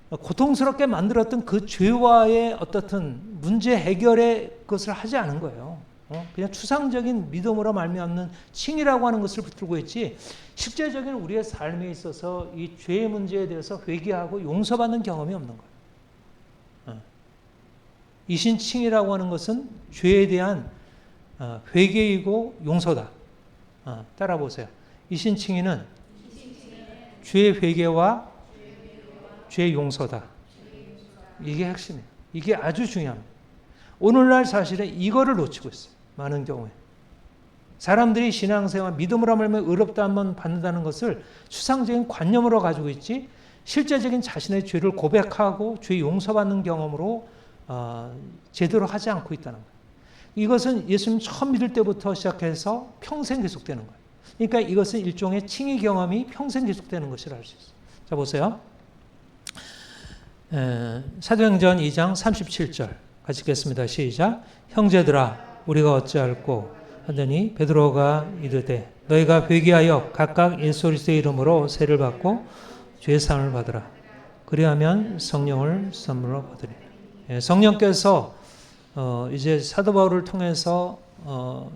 고통스럽게 만들었던 그 죄와의 어떻든 문제 해결의 것을 하지 않은 거예요. 그냥 추상적인 믿음으로 말미암는 칭의라고 하는 것을 붙들고 있지, 실제적인 우리의 삶에 있어서 이 죄의 문제에 대해서 회개하고 용서받는 경험이 없는 거예요. 이신칭의라고 하는 것은 죄에 대한 회개이고 용서다. 따라 보세요. 이신칭의는 죄의 회개와 죄의 용서다. 이게 핵심이에요. 이게 아주 중요합니다. 오늘날 사실은 이거를 놓치고 있어요. 많은 경우에. 사람들이 신앙생활, 믿음으로 하면 의롭다함만 받는다는 것을 추상적인 관념으로 가지고 있지, 실제적인 자신의 죄를 고백하고 죄 용서받는 경험으로 제대로 하지 않고 있다는 거예요. 이것은 예수님 처음 믿을 때부터 시작해서 평생 계속되는 거예요. 그러니까 이것은 일종의 칭의 경험이 평생 계속되는 것이라 할 수 있어요. 자, 보세요. 사도행전 2장 37절 같이 읽겠습니다. 시작. 형제들아 우리가 어찌할꼬 하더니 베드로가 이르되 너희가 회개하여 각각 예수 그리스도의 이름으로 세를 받고 죄 사함을 받으라. 그리하면 성령을 선물로 받으리라. 성령께서 이제 사도 바울을 통해서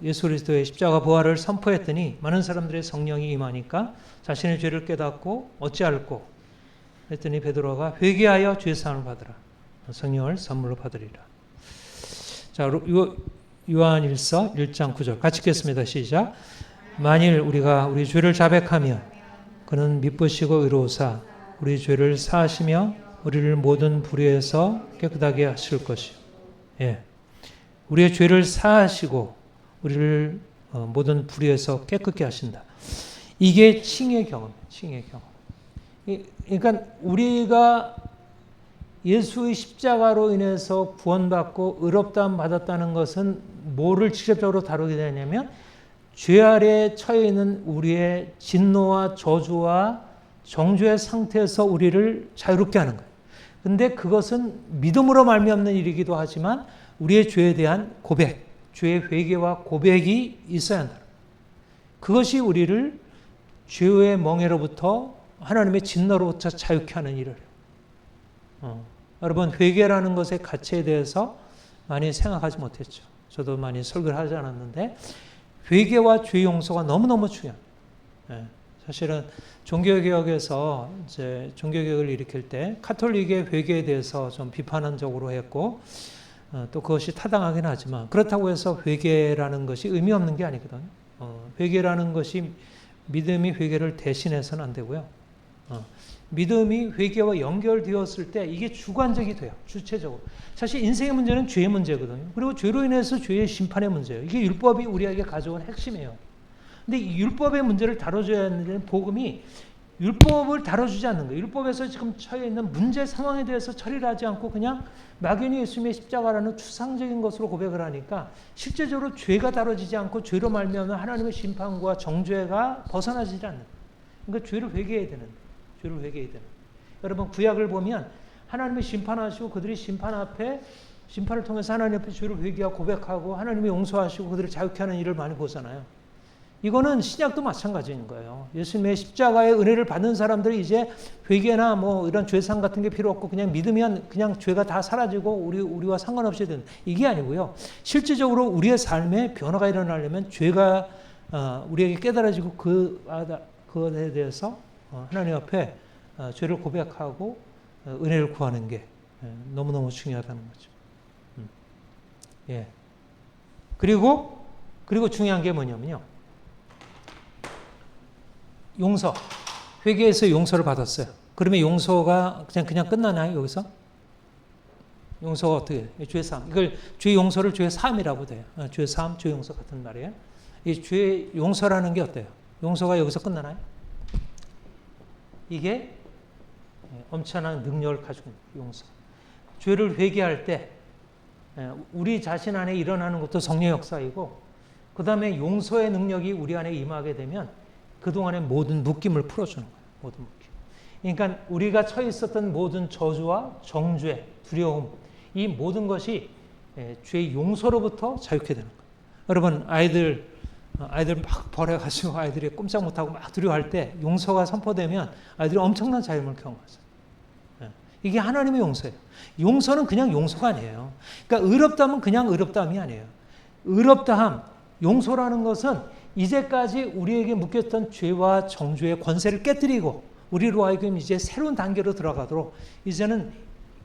예수 그리스도의 십자가 부활을 선포했더니 많은 사람들의 성령이 임하니까 자신의 죄를 깨닫고 어찌할꼬 했더니 베드로가 회개하여 죄 사함을 받으라. 성령을 선물로 받으리라. 자, 요한일서 1장 9절 같이 읽겠습니다. 시작. 만일 우리가 우리 죄를 자백하면 그는 미쁘시고 의로우사 우리 죄를 사하시며 우리를 모든 불의에서 깨끗하게 하실 것이요. 예. 우리의 죄를 사하시고 우리를 모든 불의에서 깨끗게 하신다. 이게 칭의 경험이에요. 칭의 경험. 그러니까 우리가 예수의 십자가로 인해서 구원받고 의롭다함 받았다는 것은 뭐를 직접적으로 다루게 되냐면 죄 아래에 처해 있는 우리의 진노와 저주와 정죄의 상태에서 우리를 자유롭게 하는 거예요. 근데 그것은 믿음으로 말미암는 일이기도 하지만 우리의 죄에 대한 고백, 죄의 회개와 고백이 있어야 한다. 그것이 우리를 죄의 멍에로부터 하나님의 진노로부터 자유케 하는 일을 해요. 여러분 회개라는 것의 가치에 대해서 많이 생각하지 못했죠. 저도 많이 설교를 하지 않았는데 회개와 죄 용서가 너무너무 중요합니다. 사실은 종교개혁에서 이제 종교개혁을 일으킬 때 카톨릭의 회개에 대해서 좀 비판적으로 했고 또 그것이 타당하긴 하지만 그렇다고 해서 회개라는 것이 의미 없는 게 아니거든요. 회개라는 것이 믿음이 회개를 대신해서는 안 되고요. 믿음이 회개와 연결되었을 때 이게 주관적이 돼요. 주체적으로. 사실 인생의 문제는 죄의 문제거든요. 그리고 죄로 인해서 죄의 심판의 문제예요. 이게 율법이 우리에게 가져온 핵심이에요. 근데 이 율법의 문제를 다뤄줘야 하는 복음이 율법을 다뤄주지 않는 거예요. 율법에서 지금 처해 있는 문제 상황에 대해서 처리를 하지 않고 그냥 막연히 예수님의 십자가라는 추상적인 것으로 고백을 하니까 실제적으로 죄가 다뤄지지 않고 죄로 말미암는 하나님의 심판과 정죄가 벗어나지 않는 거예요. 그러니까 죄를 회개해야 되는 거예요. 죄를 회개해야 되는. 여러분 구약을 보면 하나님이 심판하시고 그들이 심판 앞에 심판을 통해서 하나님 앞에 죄를 회개하고 고백하고 하나님이 용서하시고 그들을 자유케 하는 일을 많이 보잖아요. 이거는 신약도 마찬가지인 거예요. 예수님의 십자가의 은혜를 받는 사람들이 이제 회개나 뭐 이런 죄상 같은 게 필요 없고 그냥 믿으면 그냥 죄가 다 사라지고 우리와 상관없이 되는 이게 아니고요. 실질적으로 우리의 삶에 변화가 일어나려면 죄가 우리에게 깨달아지고 그것에 대해서 하나님 앞에 죄를 고백하고 은혜를 구하는 게 너무너무 중요하다는 거죠. 예. 그리고 그리고 중요한 게 뭐냐면요. 용서. 회개해서 용서를 받았어요. 그러면 용서가 그냥 끝나나요, 여기서? 용서가 어떻게 해요? 죄 사함. 이걸 죄 용서를 죄 사함이라고 돼요. 죄 사함, 죄 용서 같은 말이에요. 이 죄 용서라는 게 어때요? 용서가 여기서 끝나나요? 이게 엄청난 능력을 가지고 있는 용서. 죄를 회개할 때 우리 자신 안에 일어나는 것도 성령 역사이고, 그 다음에 용서의 능력이 우리 안에 임하게 되면 그동안의 모든 묶임을 풀어주는 거예요. 모든 묶임. 그러니까 우리가 처해 있었던 모든 저주와 정죄, 두려움, 이 모든 것이 죄의 용서로부터 자유케 되는 거예요. 여러분, 아이들 막 버려가지고 아이들이 꼼짝 못하고 막 두려워할 때 용서가 선포되면 아이들이 엄청난 자유를 경험하죠. 이게 하나님의 용서예요. 용서는 그냥 용서가 아니에요. 그러니까 의롭다면 그냥 의롭다함이 아니에요. 의롭다함, 용서라는 것은 이제까지 우리에게 묶였던 죄와 정죄의 권세를 깨뜨리고 우리로 하여금 이제 새로운 단계로 들어가도록, 이제는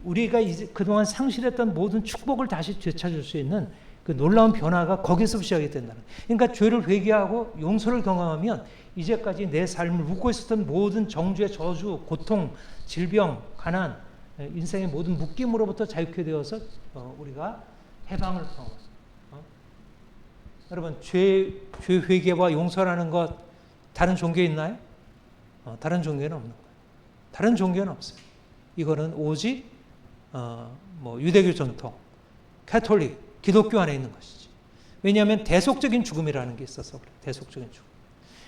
우리가 이제 그동안 상실했던 모든 축복을 다시 되찾을 수 있는 그 놀라운 변화가 거기서 시작이 된다는 거예요. 그러니까 죄를 회개하고 용서를 경험하면 이제까지 내 삶을 묶고 있었던 모든 정죄, 저주, 고통, 질병, 가난, 인생의 모든 묶임으로부터 자유케 되어서 우리가 해방을 경험합니다. 여러분, 죄 회개와 용서라는 것 다른 종교에 있나요? 다른 종교에는 없는 거예요. 다른 종교는 없어요. 이거는 오직 유대교 전통, 가톨릭, 기독교 안에 있는 것이지. 왜냐하면 대속적인 죽음이라는 게 있어서 그래요. 대속적인 죽음.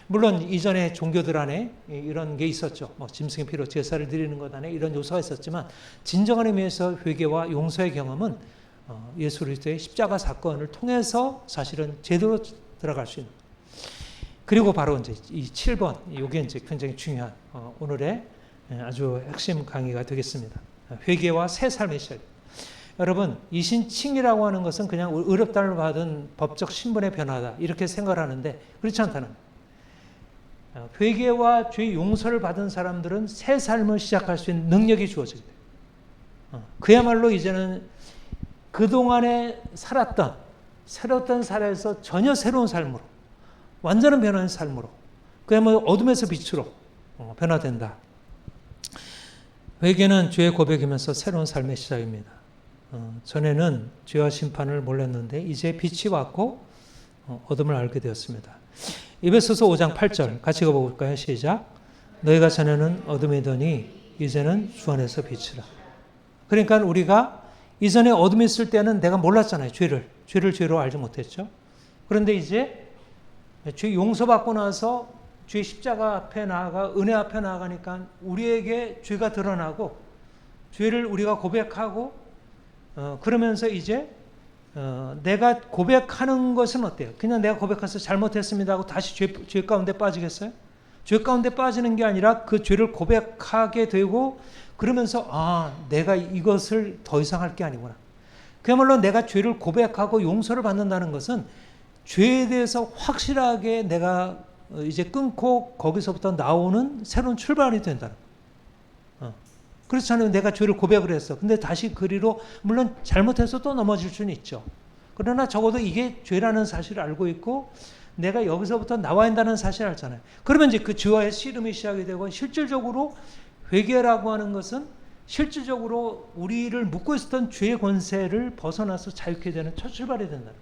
물론 이전에 종교들 안에 이런 게 있었죠. 짐승의 피로 제사를 드리는 것 안에 이런 요소가 있었지만, 진정한 의미에서 회개와 용서의 경험은 예수 그리스도의 십자가 사건을 통해서 사실은 제대로 들어갈 수 있는. 그리고 바로 이제 이 7번, 이게 이제 굉장히 중요한 오늘의 아주 핵심 강의가 되겠습니다. 회개와 새 삶의 시작. 여러분, 이 신칭이라고 하는 것은 그냥 의롭다를 받은 법적 신분의 변화다, 이렇게 생각을 하는데 그렇지 않다는 거예요. 회개와 죄 용서를 받은 사람들은 새 삶을 시작할 수 있는 능력이 주어지게 돼요. 그야말로 이제는 그동안에 살았던 삶에서 전혀 새로운 삶으로, 완전한 변화된 삶으로, 그야말로 어둠에서 빛으로 변화된다. 회개는 죄의 고백이면서 새로운 삶의 시작입니다. 전에는 죄와 심판을 몰랐는데 이제 빛이 왔고 어둠을 알게 되었습니다. 에베소서 5장 8절 같이 읽어볼까요? 시작. 너희가 전에는 어둠이더니 이제는 주 안에서 빛이라. 그러니까 우리가 이전에 어둠에 있을 때는 내가 몰랐잖아요. 죄를 죄로 알지 못했죠. 그런데 이제 죄 용서받고 나서 죄 십자가 앞에 나아가 은혜 앞에 나아가니까 우리에게 죄가 드러나고 죄를 우리가 고백하고 그러면서 이제 내가 고백하는 것은 어때요? 그냥 내가 고백해서 잘못했습니다 하고 다시 죄 가운데 빠지겠어요? 죄 가운데 빠지는 게 아니라 그 죄를 고백하게 되고 그러면서 내가 이것을 더 이상 할 게 아니구나. 그야말로 내가 죄를 고백하고 용서를 받는다는 것은 죄에 대해서 확실하게 내가 이제 끊고 거기서부터 나오는 새로운 출발이 된다는 거예요. 그렇잖아요. 내가 죄를 고백을 했어. 근데 다시 그리로 물론 잘못해서 또 넘어질 수는 있죠. 그러나 적어도 이게 죄라는 사실을 알고 있고 내가 여기서부터 나와야 한다는 사실을 알잖아요. 그러면 이제 그 죄와의 씨름이 시작이 되고 실질적으로 회개라고 하는 것은 실질적으로 우리를 묶고 있었던 죄의 권세를 벗어나서 자유케 되는 첫 출발이 된다는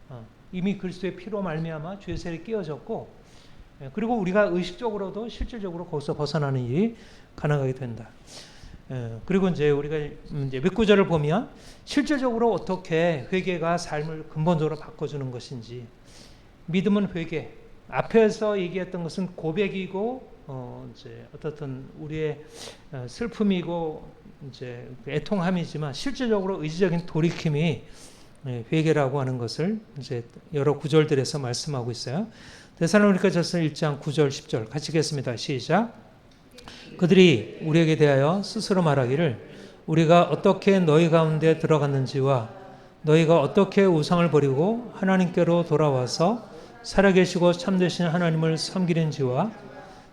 거예요. 이미 그리스도의 피로 말미암아 죄의 세력이 깨어졌고 그리고 우리가 의식적으로도 실질적으로 거기서 벗어나는 일이 가능하게 된다. 그리고 이제 우리가 이제 몇 구절을 보면 실질적으로 어떻게 회개가 삶을 근본적으로 바꿔주는 것인지, 믿음은 회개. 앞에서 얘기했던 것은 고백이고 이제 어떻든 우리의 슬픔이고 이제 애통함이지만 실질적으로 의지적인 돌이킴이 회개라고 하는 것을 이제 여러 구절들에서 말씀하고 있어요. 데살로니가전서 1장 9절 10절 같이 읽겠습니다. 시작. 그들이 우리에게 대하여 스스로 말하기를 우리가 어떻게 너희 가운데 들어갔는지와 너희가 어떻게 우상을 버리고 하나님께로 돌아와서 살아계시고 참되신 하나님을 섬기는지와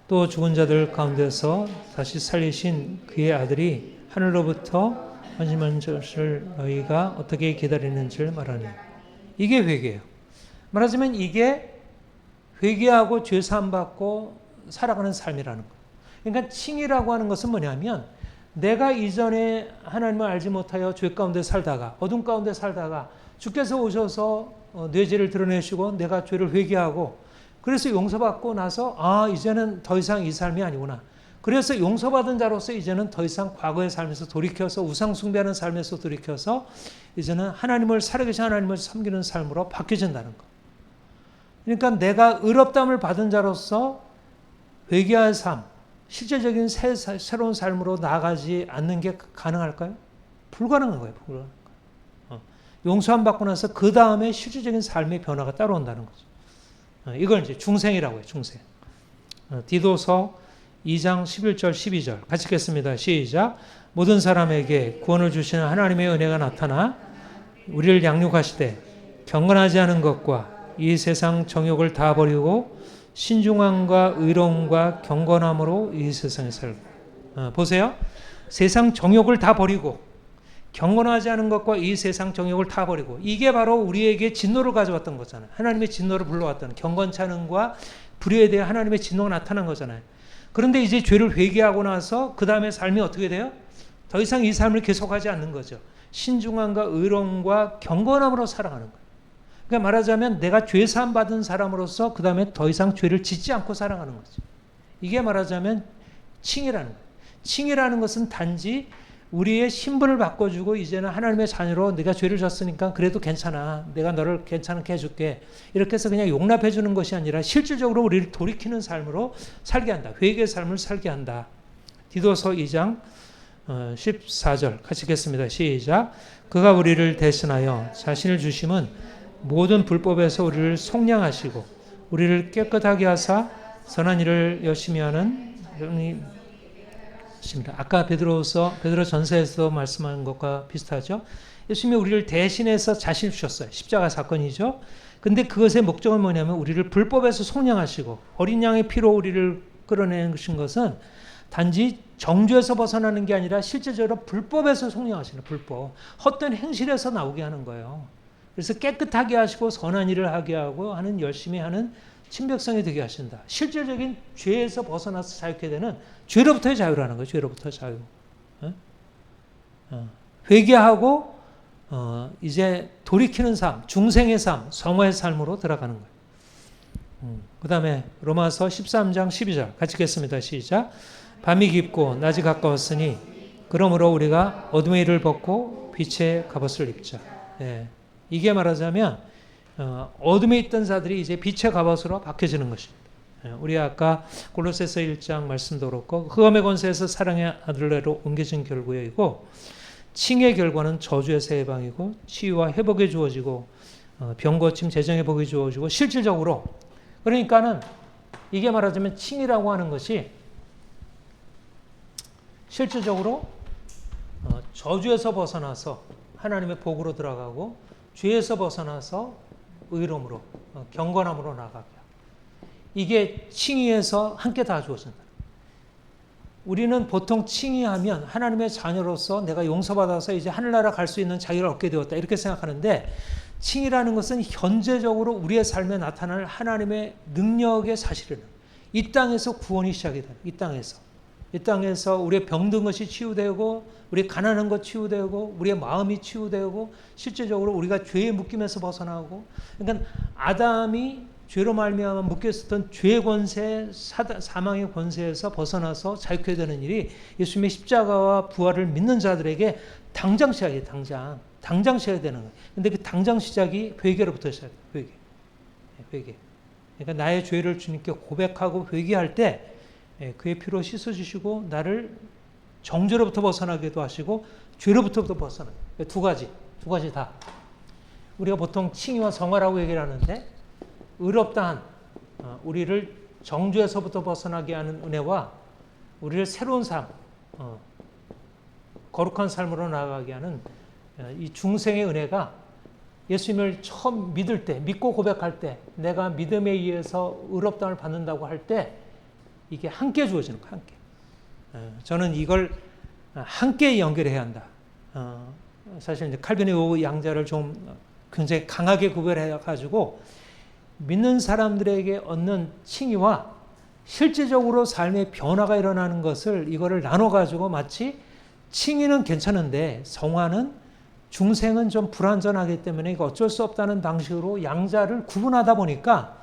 또 죽은 자들 가운데서 다시 살리신 그의 아들이 하늘로부터 하심한 것을 너희가 어떻게 기다리는지를 말하니. 이게 회개예요. 말하자면 이게 회개하고 죄 사함 받고 살아가는 삶이라는 거예요. 그러니까 칭이라고 하는 것은 뭐냐면 내가 이전에 하나님을 알지 못하여 죄 가운데 살다가 어둠 가운데 살다가 주께서 오셔서 내 죄를 드러내시고 내가 죄를 회개하고 그래서 용서받고 나서 이제는 더 이상 이 삶이 아니구나. 그래서 용서받은 자로서 이제는 더 이상 과거의 삶에서 돌이켜서 우상 숭배하는 삶에서 돌이켜서 이제는 하나님을 살아계신 하나님을 섬기는 삶으로 바뀌어진다는 거. 그러니까 내가 의롭다함을 받은 자로서 회개할 삶, 실제적인 새로운 삶으로 나아가지 않는 게 가능할까요? 불가능한 거예요. 불가능한 거예요. 용서함 받고 나서 그 다음에 실질적인 삶의 변화가 따라온다는 거죠. 이걸 이제 중생이라고 해요. 중생. 디도서 2장 11절 12절 같이 읽겠습니다. 시작. 모든 사람에게 구원을 주시는 하나님의 은혜가 나타나 우리를 양육하시되 경건하지 않은 것과 이 세상 정욕을 다 버리고 신중함과 의로움과 경건함으로 이 세상에 살고. 보세요. 세상 정욕을 다 버리고 경건하지 않은 것과 이 세상 정욕을 다 버리고 이게 바로 우리에게 진노를 가져왔던 거잖아요. 하나님의 진노를 불러왔던 경건치 않음과 불의에 대해 하나님의 진노가 나타난 거잖아요. 그런데 이제 죄를 회개하고 나서 그 다음에 삶이 어떻게 돼요? 더 이상 이 삶을 계속하지 않는 거죠. 신중함과 의로움과 경건함으로 살아가는 거예요. 그러니까 말하자면 내가 죄 사함 받은 사람으로서 그 다음에 더 이상 죄를 짓지 않고 살아가는 거죠. 이게 말하자면 칭이라는 거예요. 칭이라는 것은 단지 우리의 신분을 바꿔주고 이제는 하나님의 자녀로 네가 죄를 졌으니까 그래도 괜찮아. 내가 너를 괜찮게 해줄게. 이렇게 해서 그냥 용납해 주는 것이 아니라 실질적으로 우리를 돌이키는 삶으로 살게 한다. 회개의 삶을 살게 한다. 디도서 2장 14절 같이 읽겠습니다. 시작. 그가 우리를 대신하여 자신을 주심은 모든 불법에서 우리를 속량하시고 우리를 깨끗하게 하사 선한 일을 열심히 하는 것입니다. 아까 베드로 전서에서 말씀한 것과 비슷하죠. 예수님이 우리를 대신해서 자신을 주셨어요. 십자가 사건이죠. 근데 그것의 목적은 뭐냐면 우리를 불법에서 속량하시고 어린 양의 피로 우리를 끌어내신 것은 단지 정죄에서 벗어나는 게 아니라 실제적으로 불법에서 속량하시는 불법. 헛된 행실에서 나오게 하는 거예요. 그래서 깨끗하게 하시고 선한 일을 하게 하고 하는 열심히 하는 친백성이 되게 하신다. 실질적인 죄에서 벗어나서 자유케 되는 죄로부터의 자유라는 거예요. 죄로부터 자유. 회개하고 이제 돌이키는 삶, 중생의 삶, 성화의 삶으로 들어가는 거예요. 그 다음에 로마서 13장 12절 같이 읽겠습니다. 시작. 밤이 깊고 낮이 가까웠으니 그러므로 우리가 어둠의 일을 벗고 빛의 갑옷을 입자. 예. 이게 말하자면 어둠에 있던 자들이 이제 빛의 갑옷으로 바뀌어지는 것입니다. 우리 아까 골로새서 1장 말씀도 그렇고 흑암의 권세에서 사랑의 아들로 옮겨진 결과이고 칭의 결과는 저주에서 해방이고 치유와 회복이 주어지고 병고침 재정의 복이 주어지고 실질적으로 그러니까는 이게 말하자면 칭이라고 하는 것이 실질적으로 저주에서 벗어나서 하나님의 복으로 들어가고 죄에서 벗어나서 의로움으로 경건함으로 나가게. 이게 칭의에서 함께 다 주어진다. 우리는 보통 칭의하면 하나님의 자녀로서 내가 용서받아서 이제 하늘나라 갈 수 있는 자유를 얻게 되었다 이렇게 생각하는데 칭의라는 것은 현재적으로 우리의 삶에 나타날 하나님의 능력의 사실은 이 땅에서 구원이 시작이 돼요. 이 땅에서 우리의 병든 것이 치유되고 우리의 가난한 것 치유되고 우리의 마음이 치유되고 실제적으로 우리가 죄의 묶임에서 벗어나고 그러니까 아담이 죄로 말미암아 묶여 있었던 죄의 권세, 사망의 권세에서 벗어나서 자유케 되는 일이 예수님의 십자가와 부활을 믿는 자들에게 당장 시작이에요. 당장 시작이 되는 거예요. 근데 그 당장 시작이 회개로부터 시작해요. 회개. 그러니까 나의 죄를 주님께 고백하고 회개할 때 그의 피로 씻어주시고 나를 정죄로부터 벗어나게도 하시고 죄로부터 벗어나게. 두 가지 다. 우리가 보통 칭의와 성화라고 얘기를 하는데 의롭다 한 우리를 정죄에서부터 벗어나게 하는 은혜와 우리를 새로운 삶, 거룩한 삶으로 나아가게 하는 이 중생의 은혜가 예수님을 처음 믿을 때, 믿고 고백할 때, 내가 믿음에 의해서 의롭다함을 받는다고 할 때 이게 함께 주어지는 거예요. 함께. 저는 이걸 함께 연결해야 한다. 사실 이제 칼빈의 양자를 좀 굉장히 강하게 구별해 가지고 믿는 사람들에게 얻는 칭의와 실질적으로 삶의 변화가 일어나는 것을 이거를 나눠가지고 마치 칭의는 괜찮은데 성화는 중생은 좀 불완전하기 때문에 이거 어쩔 수 없다는 방식으로 양자를 구분하다 보니까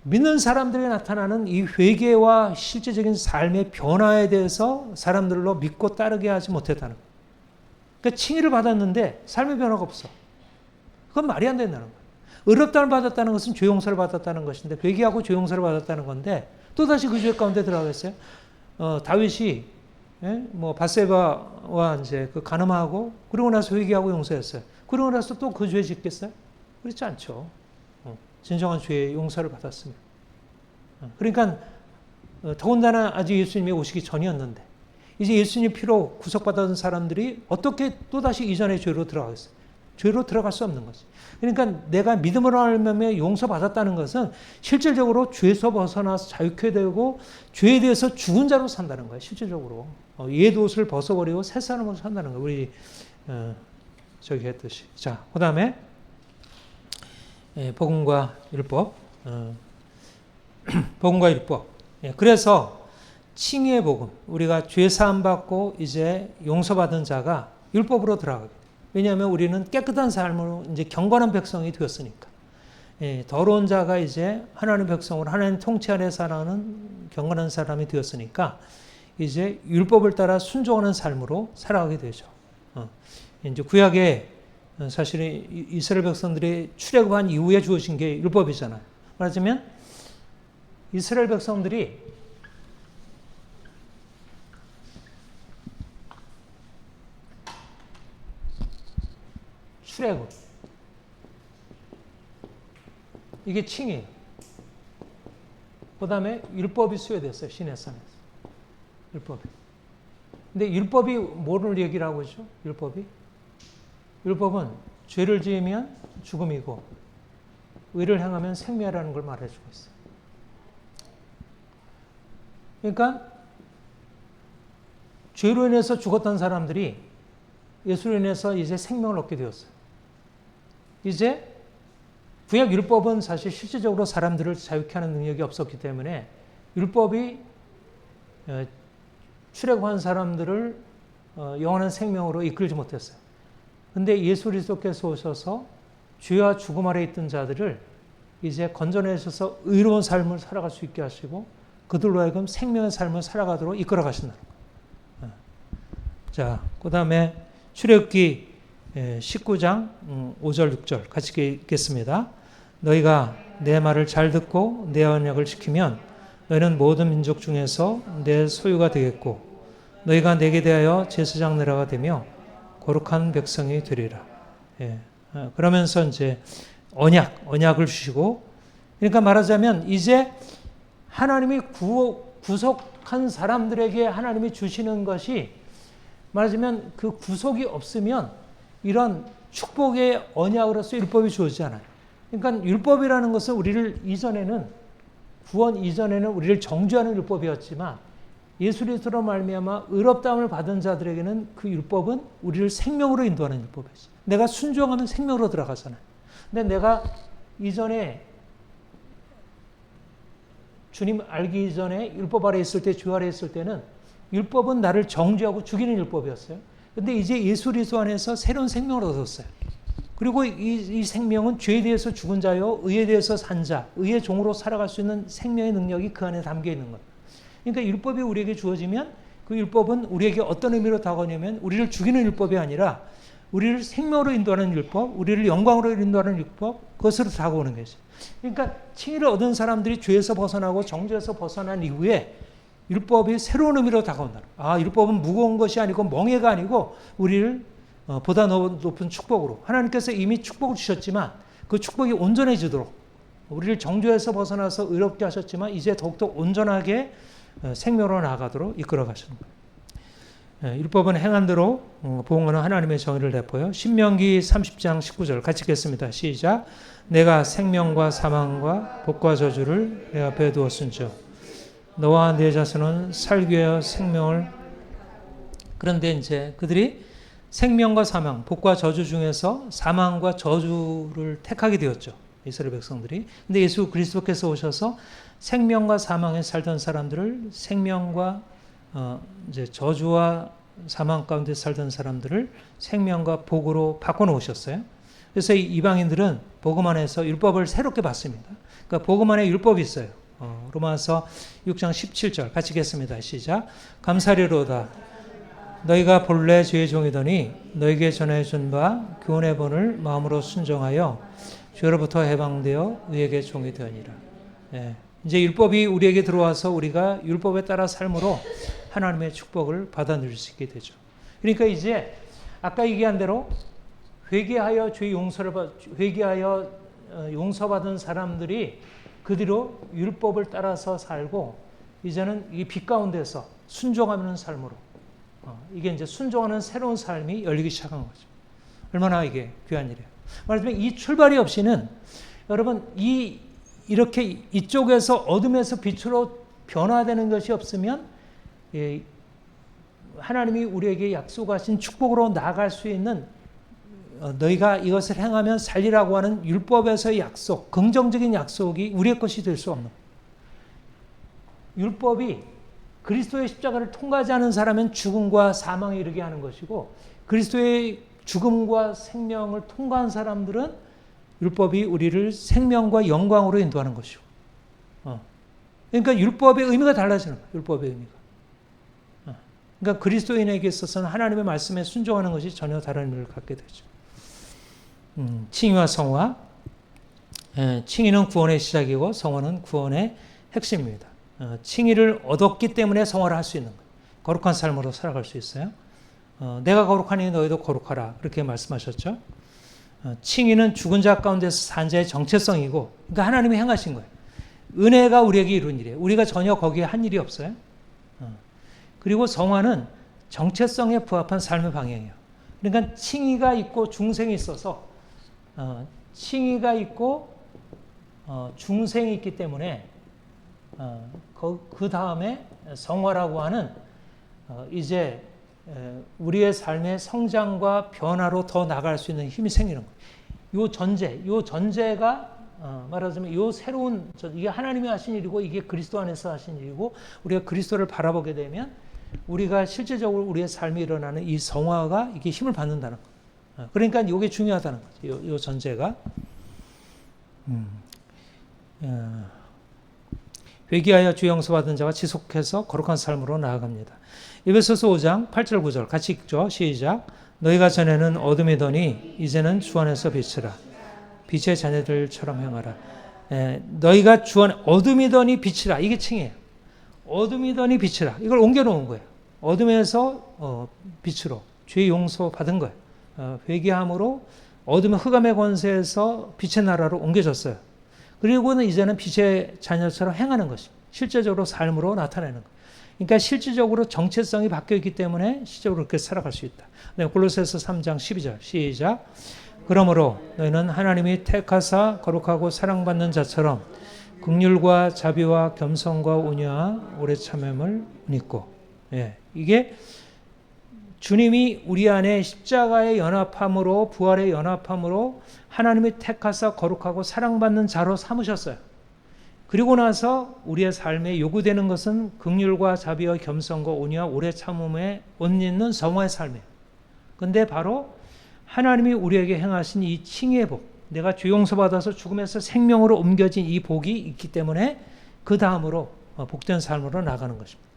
믿는 사람들이 나타나는 이 회개와 실제적인 삶의 변화에 대해서 사람들로 믿고 따르게 하지 못했다는 거예요. 그러니까 칭의를 받았는데 삶의 변화가 없어. 그건 말이 안 된다는 거예요. 의롭다를 받았다는 것은 죄 용서를 받았다는 것인데 회개하고 죄 용서를 받았다는 건데 또다시 그 죄 가운데 들어가겠어요? 다윗이 뭐 밧세바와 이제 그 간음하고 그러고 나서 회개하고 용서했어요. 그러고 나서 또 그 죄 짓겠어요? 그렇지 않죠. 진정한 죄의 용서를 받았습니다. 그러니까 더군다나 아직 예수님이 오시기 전이었는데 이제 예수님 피로 구속받은 사람들이 어떻게 또다시 이전의 죄로 들어가겠어요? 죄로 들어갈 수 없는 거지. 그러니까 내가 믿음으로 하면 용서받았다는 것은 실질적으로 죄에서 벗어나서 자유케 되고 죄에 대해서 죽은 자로 산다는 거예요. 실질적으로. 옛 옷을 벗어버리고 새 사람으로 산다는 거예요. 우리 저기 했듯이. 자, 그 다음에 복음과 율법. 복음과 율법. 그래서 칭의의 복음. 우리가 죄 사함 받고 이제 용서받은 자가 율법으로 들어가게. 왜냐하면 우리는 깨끗한 삶으로 이제 경건한 백성이 되었으니까. 더러운 자가 이제 하나님 백성으로 하나님 통치 아래 살아가는 경건한 사람이 되었으니까 이제 율법을 따라 순종하는 삶으로 살아가게 되죠. 이제 구약에 사실은 이스라엘 백성들이 출애굽한 이후에 주어진 게 율법이잖아요. 말하자면 이스라엘 백성들이 출애굽 이게 칭이에요. 그 다음에 율법이 수여됐어요. 시내산에서. 율법이. 근데 율법이 뭐를 얘기를 하고 있죠? 율법은 죄를 지으면 죽음이고 의를 행하면 생명이라는 걸 말해주고 있어요. 그러니까 죄로 인해서 죽었던 사람들이 예수로 인해서 이제 생명을 얻게 되었어요. 이제 구약 율법은 사실 실질적으로 사람들을 자유케 하는 능력이 없었기 때문에 율법이 출애굽한 사람들을 영원한 생명으로 이끌지 못했어요. 근데 예수 그리스도께서 오셔서 죄와 죽음 아래 있던 자들을 이제 건져내셔서 의로운 삶을 살아갈 수 있게 하시고 그들로 하여금 생명의 삶을 살아가도록 이끌어 가신다는 거예요. 자, 그 다음에 출애굽기 19장 5절 6절 같이 읽겠습니다. 너희가 내 말을 잘 듣고 내 언약을 지키면 너희는 모든 민족 중에서 내 소유가 되겠고 너희가 내게 대하여 제사장 나라가 되며 거룩한 백성이 되리라. 그러면서 이제 언약을 주시고 그러니까 말하자면 이제 하나님이 구속한 사람들에게 하나님이 주시는 것이 말하자면 그 구속이 없으면 이런 축복의 언약으로서 율법이 주어지지 않아요. 그러니까 율법이라는 것은 우리를 구원 이전에는 우리를 정죄하는 율법이었지만 예수 그리스도로 말미암아 의롭다함을 받은 자들에게는 그 율법은 우리를 생명으로 인도하는 율법이었어요. 내가 순종하면 생명으로 들어가잖아요. 근데 내가 이전에 주님 알기 이전에 율법 아래 있을 때, 주 아래 있을 때는 율법은 나를 정죄하고 죽이는 율법이었어요. 근데 이제 예수 그리스도 안에서 새로운 생명을 얻었어요. 그리고 이 생명은 죄에 대해서 죽은 자요, 의에 대해서 산 자, 의의 종으로 살아갈 수 있는 생명의 능력이 그 안에 담겨 있는 거예요. 그러니까 율법이 우리에게 주어지면 그 율법은 우리에게 어떤 의미로 다가오냐면 우리를 죽이는 율법이 아니라 우리를 생명으로 인도하는 율법, 우리를 영광으로 인도하는 율법, 그것으로 다가오는 것이죠. 그러니까 칭의를 얻은 사람들이 죄에서 벗어나고 정죄에서 벗어난 이후에 율법이 새로운 의미로 다가온다. 율법은 무거운 것이 아니고 멍해가 아니고 우리를 보다 높은 축복으로 하나님께서 이미 축복을 주셨지만 그 축복이 온전해지도록 우리를 정죄에서 벗어나서 의롭게 하셨지만 이제 더욱더 온전하게 생명으로 나아가도록 이끌어 가시는 거예요. 율법은 행한 대로 보응하는 하나님의 정의를 내포요. 신명기 30장 19절 같이 읽겠습니다. 시작. 내가 생명과 사망과 복과 저주를 내 앞에 두었은즉 너와 내 자손은 살게 하여 생명을. 그런데 이제 그들이 생명과 사망, 복과 저주 중에서 사망과 저주를 택하게 되었죠. 이스라엘 백성들이. 근데 예수 그리스도께서 오셔서 생명과 사망에 살던 사람들을 생명과 이제 저주와 사망 가운데 살던 사람들을 생명과 복으로 바꿔놓으셨어요. 그래서 이 이방인들은 복음 안에서 율법을 새롭게 받습니다. 그러니까 복음 안에 율법이 있어요. 로마서 6장 17절 같이 읽겠습니다. 시작. 감사리로다. 너희가 본래 죄의 종이더니 너희에게 전해준 바 교훈의 본을 마음으로 순종하여 죄로부터 해방되어 의에게 종이 되었니라. 예. 이제 율법이 우리에게 들어와서 우리가 율법에 따라 삶으로 하나님의 축복을 받아 누릴 수 있게 되죠. 그러니까 이제 아까 얘기한 대로 회개하여 죄 회개하여 용서받은 사람들이 그 뒤로 율법을 따라서 살고 이제는 이 빛 가운데서 순종하는 삶으로 이게 이제 순종하는 새로운 삶이 열리기 시작한 거죠. 얼마나 이게 귀한 일이에요. 말하자면 이 출발이 없이는 여러분 이렇게 이쪽에서 어둠에서 빛으로 변화되는 것이 없으면 하나님이 우리에게 약속하신 축복으로 나아갈 수 있는 너희가 이것을 행하면 살리라고 하는 율법에서의 약속, 긍정적인 약속이 우리의 것이 될 수 없는 율법이 그리스도의 십자가를 통과하지 않은 사람은 죽음과 사망에 이르게 하는 것이고 그리스도의 죽음과 생명을 통과한 사람들은 율법이 우리를 생명과 영광으로 인도하는 것이고 그러니까 율법의 의미가 달라지는 거예요. 율법의 의미가. 그러니까 그리스도인에게 있어서는 하나님의 말씀에 순종하는 것이 전혀 다른 의미를 갖게 되죠. 칭의와 성화. 칭의는 구원의 시작이고 성화는 구원의 핵심입니다. 칭의를 얻었기 때문에 성화를 할 수 있는 거예요. 거룩한 삶으로 살아갈 수 있어요. 내가 거룩하니 너희도 거룩하라 그렇게 말씀하셨죠. 칭의는 죽은 자 가운데서 산 자의 정체성이고 그러니까 하나님이 행하신 거예요. 은혜가 우리에게 이룬 일이에요. 우리가 전혀 거기에 한 일이 없어요. 그리고 성화는 정체성에 부합한 삶의 방향이에요. 그러니까 칭의가 있고 중생이 있어서 칭의가 있고 중생이 있기 때문에 그 다음에 성화라고 하는 이제 우리의 삶의 성장과 변화로 더 나아갈 수 있는 힘이 생기는 거예요. 요 전제가 말하자면 요 새로운 이게 하나님이 하신 일이고 이게 그리스도 안에서 하신 일이고 우리가 그리스도를 바라보게 되면 우리가 실제적으로 우리의 삶에 일어나는 이 성화가 이게 힘을 받는다는 거예요. 그러니까 이게 중요하다는 거죠. 요 전제가. 회개하여 주 용서받은 자가 지속해서 거룩한 삶으로 나아갑니다. 에베소서 5장 8절 9절 같이 읽죠. 시작. 너희가 전에는 어둠이더니 이제는 주 안에서 빛이라. 빛의 자녀들처럼 행하라. 너희가 주 안에 어둠이더니 빛이라. 이게 칭이에요. 어둠이더니 빛이라. 이걸 옮겨놓은 거예요. 어둠에서 빛으로 죄 용서 받은 거예요. 회개함으로 어둠의 흑암의 권세에서 빛의 나라로 옮겨졌어요. 그리고는 이제는 빛의 자녀처럼 행하는 것이 실제적으로 삶으로 나타내는 거예요. 그러니까 실질적으로 정체성이 바뀌었기 때문에 실제적으로 그렇게 살아갈 수 있다. 네, 골로새서 3장 12절 시작. 그러므로 너희는 하나님이 택하사 거룩하고 사랑받는 자처럼 긍휼과 자비와 겸손과 온유와 오래 참음을 믿고 이게 주님이 우리 안에 십자가의 연합함으로 부활의 연합함으로 하나님이 택하사 거룩하고 사랑받는 자로 삼으셨어요. 그리고 나서 우리의 삶에 요구되는 것은 긍휼과 자비와 겸손과 온유와 오래 참음에 옷 입는 성화의 삶이에요. 그런데 바로 하나님이 우리에게 행하신 이 칭의의 복, 내가 죄 용서받아서 죽음에서 생명으로 옮겨진 이 복이 있기 때문에 그 다음으로 복된 삶으로 나가는 것입니다.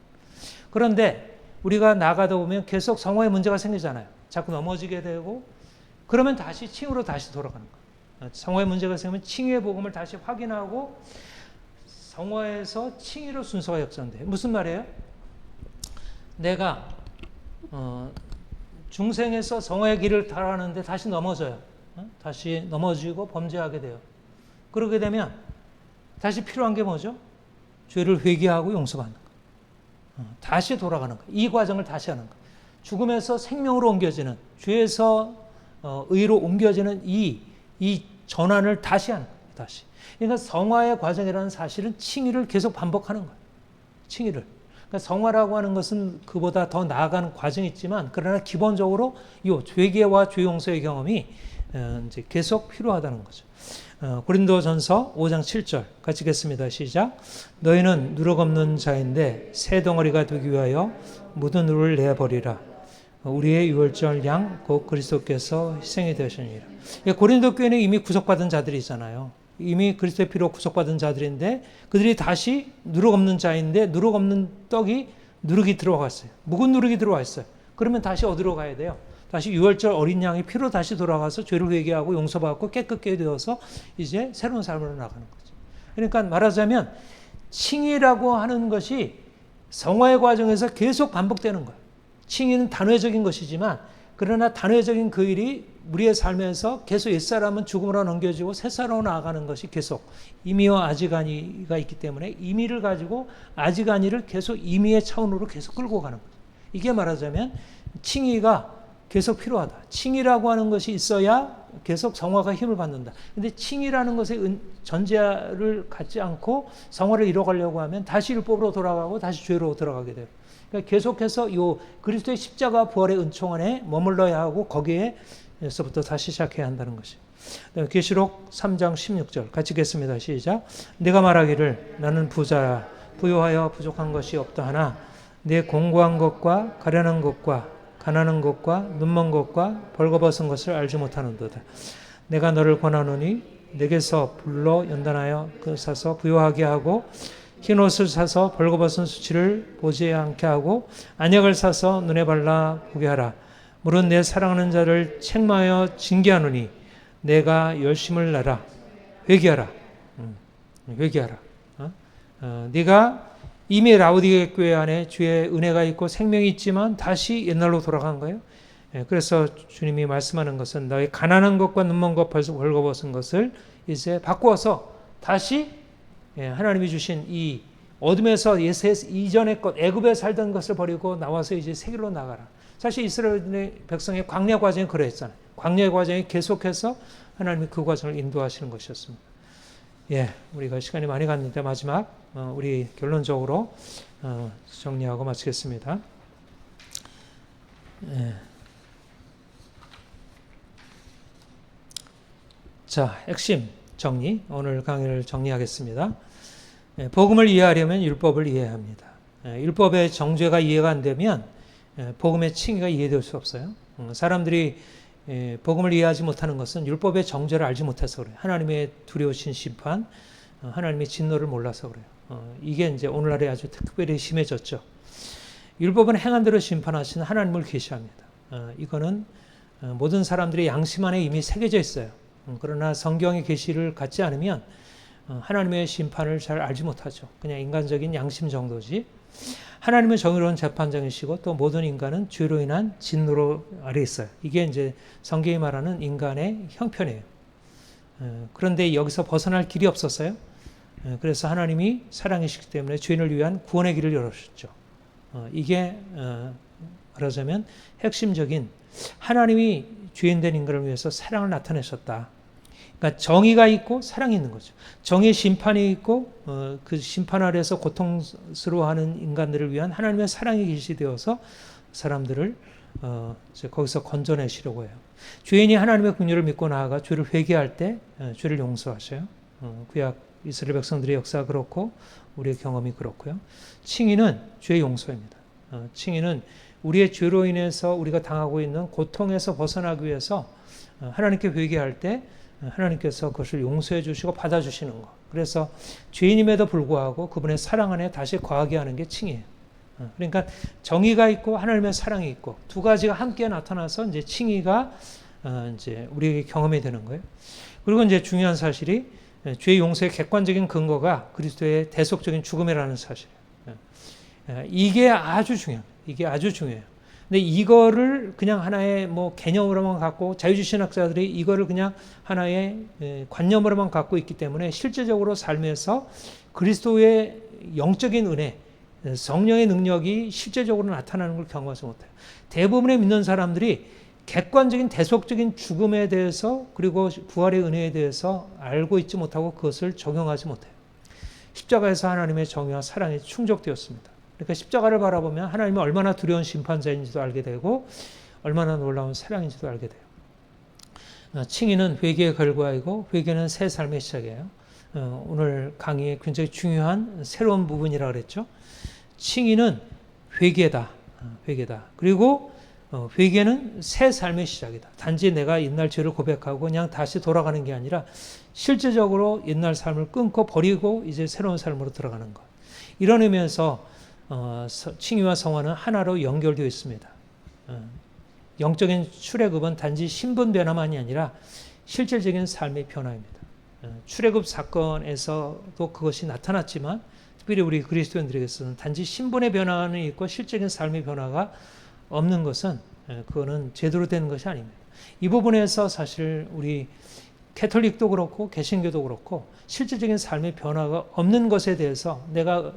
그런데 우리가 나가다 보면 계속 성화의 문제가 생기잖아요. 자꾸 넘어지게 되고 그러면 다시 칭의로 다시 돌아가는 거예요. 성화의 문제가 생기면 칭의의 복음을 다시 확인하고 성화에서 칭의로 순서가 역전돼요. 무슨 말이에요? 내가 중생에서 성화의 길을 달아가는데 다시 넘어져요. 다시 넘어지고 범죄하게 돼요. 그러게 되면 다시 필요한 게 뭐죠? 죄를 회개하고 용서받는 거. 다시 돌아가는 거. 이 과정을 다시 하는 거. 죽음에서 생명으로 옮겨지는, 죄에서 의로 옮겨지는 이 전환을 다시 하는 거예요. 다시. 그러니까 성화의 과정이라는 사실은 칭의를 계속 반복하는 거예요. 칭의를. 그러니까 성화라고 하는 것은 그보다 더 나아가는 과정이 있지만 그러나 기본적으로 이 회개와 죄 용서의 경험이 이제 계속 필요하다는 거죠. 고린도전서 5장 7절 같이 읽겠습니다. 시작. 너희는 누룩 없는 자인데 새 덩어리가 되기 위하여 묻은 누를 내버리라. 우리의 유월절 양 곧 그리스도께서 희생이 되셨느니라. 고린도 교회는 이미 구속받은 자들이잖아요. 이미 그리스도의 피로 구속받은 자들인데 그들이 다시 누룩 없는 자인데 누룩 없는 떡이 누룩이 들어갔어요. 묵은 누룩이 들어와 있어요. 그러면 다시 어디로 가야 돼요? 다시 유월절 어린 양의 피로 다시 돌아가서 죄를 회개하고 용서받고 깨끗게 되어서 이제 새로운 삶으로 나가는 거죠. 그러니까 말하자면 칭의라고 하는 것이 성화의 과정에서 계속 반복되는 거예요. 칭의는 단회적인 것이지만 그러나 단회적인 그 일이 우리의 삶에서 계속 옛사람은 죽음으로 넘겨지고 새사람으로 나아가는 것이 계속 임의와 아지간이가 있기 때문에 임의를 가지고 아지간이를 계속 임의의 차원으로 계속 끌고 가는 거죠. 이게 말하자면 칭의가 계속 필요하다. 칭의라고 하는 것이 있어야 계속 성화가 힘을 받는다. 근데 칭의라는 것의 전제를 갖지 않고 성화를 이뤄가려고 하면 다시 율법으로 돌아가고 다시 죄로 들어가게 돼요. 그러니까 계속해서 요 그리스도의 십자가 부활의 은총 안에 머물러야 하고 거기에서부터 다시 시작해야 한다는 것이에요. 계시록 3장 16절 같이 읽겠습니다. 시작. 내가 말하기를 나는 부자라 부요하여 부족한 것이 없다 하나 내 공고한 것과 가련한 것과 가난한 것과 눈먼 것과 벌거벗은 것을 알지 못하는도다. 내가 너를 권하노니 내게서 불로 연단하여 그 사서 부요하게 하고 흰옷을 사서 벌거벗은 수치를 보지 않게 하고 안약을 사서 눈에 발라 보게 하라. 물은 내 사랑하는 자를 책망하여 징계하노니 내가 열심을 내라. 회개하라. 회개하라. 네가 이미 라우디게 교회 안에 주의 은혜가 있고 생명이 있지만 다시 옛날로 돌아간 거예요. 그래서 주님이 말씀하는 것은 너의 가난한 것과 눈먼 것, 벌거벗은 것을 이제 바꾸어서 다시 하나님이 주신 이 어둠에서 이전의 것, 애굽에 살던 것을 버리고 나와서 이제 세계로 나가라. 사실 이스라엘 백성의 광야 과정이 그랬잖아요. 광야 과정이 계속해서 하나님이 그 과정을 인도하시는 것이었습니다. 우리가 시간이 많이 갔는데 마지막 우리 결론적으로 정리하고 마치겠습니다. 자, 핵심 정리, 오늘 강의를 정리하겠습니다. 복음을 이해하려면 율법을 이해해야 합니다. 율법의 정죄가 이해가 안 되면 복음의 칭의가 이해될 수 없어요. 사람들이 복음을 이해하지 못하는 것은 율법의 정죄를 알지 못해서 그래요. 하나님의 두려우신 심판, 하나님의 진노를 몰라서 그래요. 이게 이제 오늘날에 아주 특별히 심해졌죠. 율법은 행한 대로 심판하시는 하나님을 계시합니다. 이거는 모든 사람들의 양심 안에 이미 새겨져 있어요. 그러나 성경의 계시를 갖지 않으면 하나님의 심판을 잘 알지 못하죠. 그냥 인간적인 양심 정도지. 하나님은 정의로운 재판장이시고 또 모든 인간은 죄로 인한 진노로 아래 있어요. 이게 이제 성경이 말하는 인간의 형편이에요. 그런데 여기서 벗어날 길이 없었어요. 그래서 하나님이 사랑이시기 때문에 죄인을 위한 구원의 길을 열어주셨죠. 이게 말하자면 핵심적인 하나님이 죄인된 인간을 위해서 사랑을 나타내셨다. 그러니까 정의가 있고 사랑이 있는 거죠. 정의 심판이 있고 그 심판 아래에서 고통스러워하는 인간들을 위한 하나님의 사랑이 계시되어서 사람들을 이제 거기서 건져내시려고 해요. 죄인이 하나님의 긍휼을 믿고 나아가 죄를 회개할 때 죄를 용서하셔요. 구약 이스라엘 백성들의 역사가 그렇고 우리의 경험이 그렇고요. 칭의는 죄 용서입니다. 칭의는 우리의 죄로 인해서 우리가 당하고 있는 고통에서 벗어나기 위해서 하나님께 회개할 때 하나님께서 그것을 용서해 주시고 받아주시는 것. 그래서 죄인임에도 불구하고 그분의 사랑 안에 다시 거하게 하는 게 칭의예요. 그러니까 정의가 있고 하나님의 사랑이 있고 두 가지가 함께 나타나서 이제 칭의가 이제 우리에게 경험이 되는 거예요. 그리고 이제 중요한 사실이 죄 용서의 객관적인 근거가 그리스도의 대속적인 죽음이라는 사실이에요. 이게 아주 중요해요. 이게 아주 중요해요. 근데 이거를 그냥 하나의 뭐 개념으로만 갖고 자유주의 신학자들이 이거를 그냥 하나의 관념으로만 갖고 있기 때문에 실제적으로 삶에서 그리스도의 영적인 은혜, 성령의 능력이 실제적으로 나타나는 걸 경험하지 못해요. 대부분의 믿는 사람들이 객관적인 대속적인 죽음에 대해서 그리고 부활의 은혜에 대해서 알고 있지 못하고 그것을 적용하지 못해요. 십자가에서 하나님의 정의와 사랑이 충족되었습니다. 그러니까 십자가를 바라보면 하나님이 얼마나 두려운 심판자인지도 알게 되고 얼마나 놀라운 사랑인지도 알게 돼요. 칭의는 회개의 결과이고 회개는 새 삶의 시작이에요. 오늘 강의의 굉장히 중요한 새로운 부분이라고 그랬죠. 칭의는 회개다. 회개다. 그리고 회개는 새 삶의 시작이다. 단지 내가 옛날 죄를 고백하고 그냥 다시 돌아가는 게 아니라 실제적으로 옛날 삶을 끊고 버리고 이제 새로운 삶으로 들어가는 것. 이런 의미에서 칭의와 성화는 하나로 연결되어 있습니다. 영적인 출애굽은 단지 신분 변화만이 아니라 실질적인 삶의 변화입니다. 출애굽 사건에서도 그것이 나타났지만 특별히 우리 그리스도인들에게서는 단지 신분의 변화는 있고 실질적인 삶의 변화가 없는 것은 그거는 제대로 된 것이 아닙니다. 이 부분에서 사실 우리 캐톨릭도 그렇고 개신교도 그렇고 실질적인 삶의 변화가 없는 것에 대해서 내가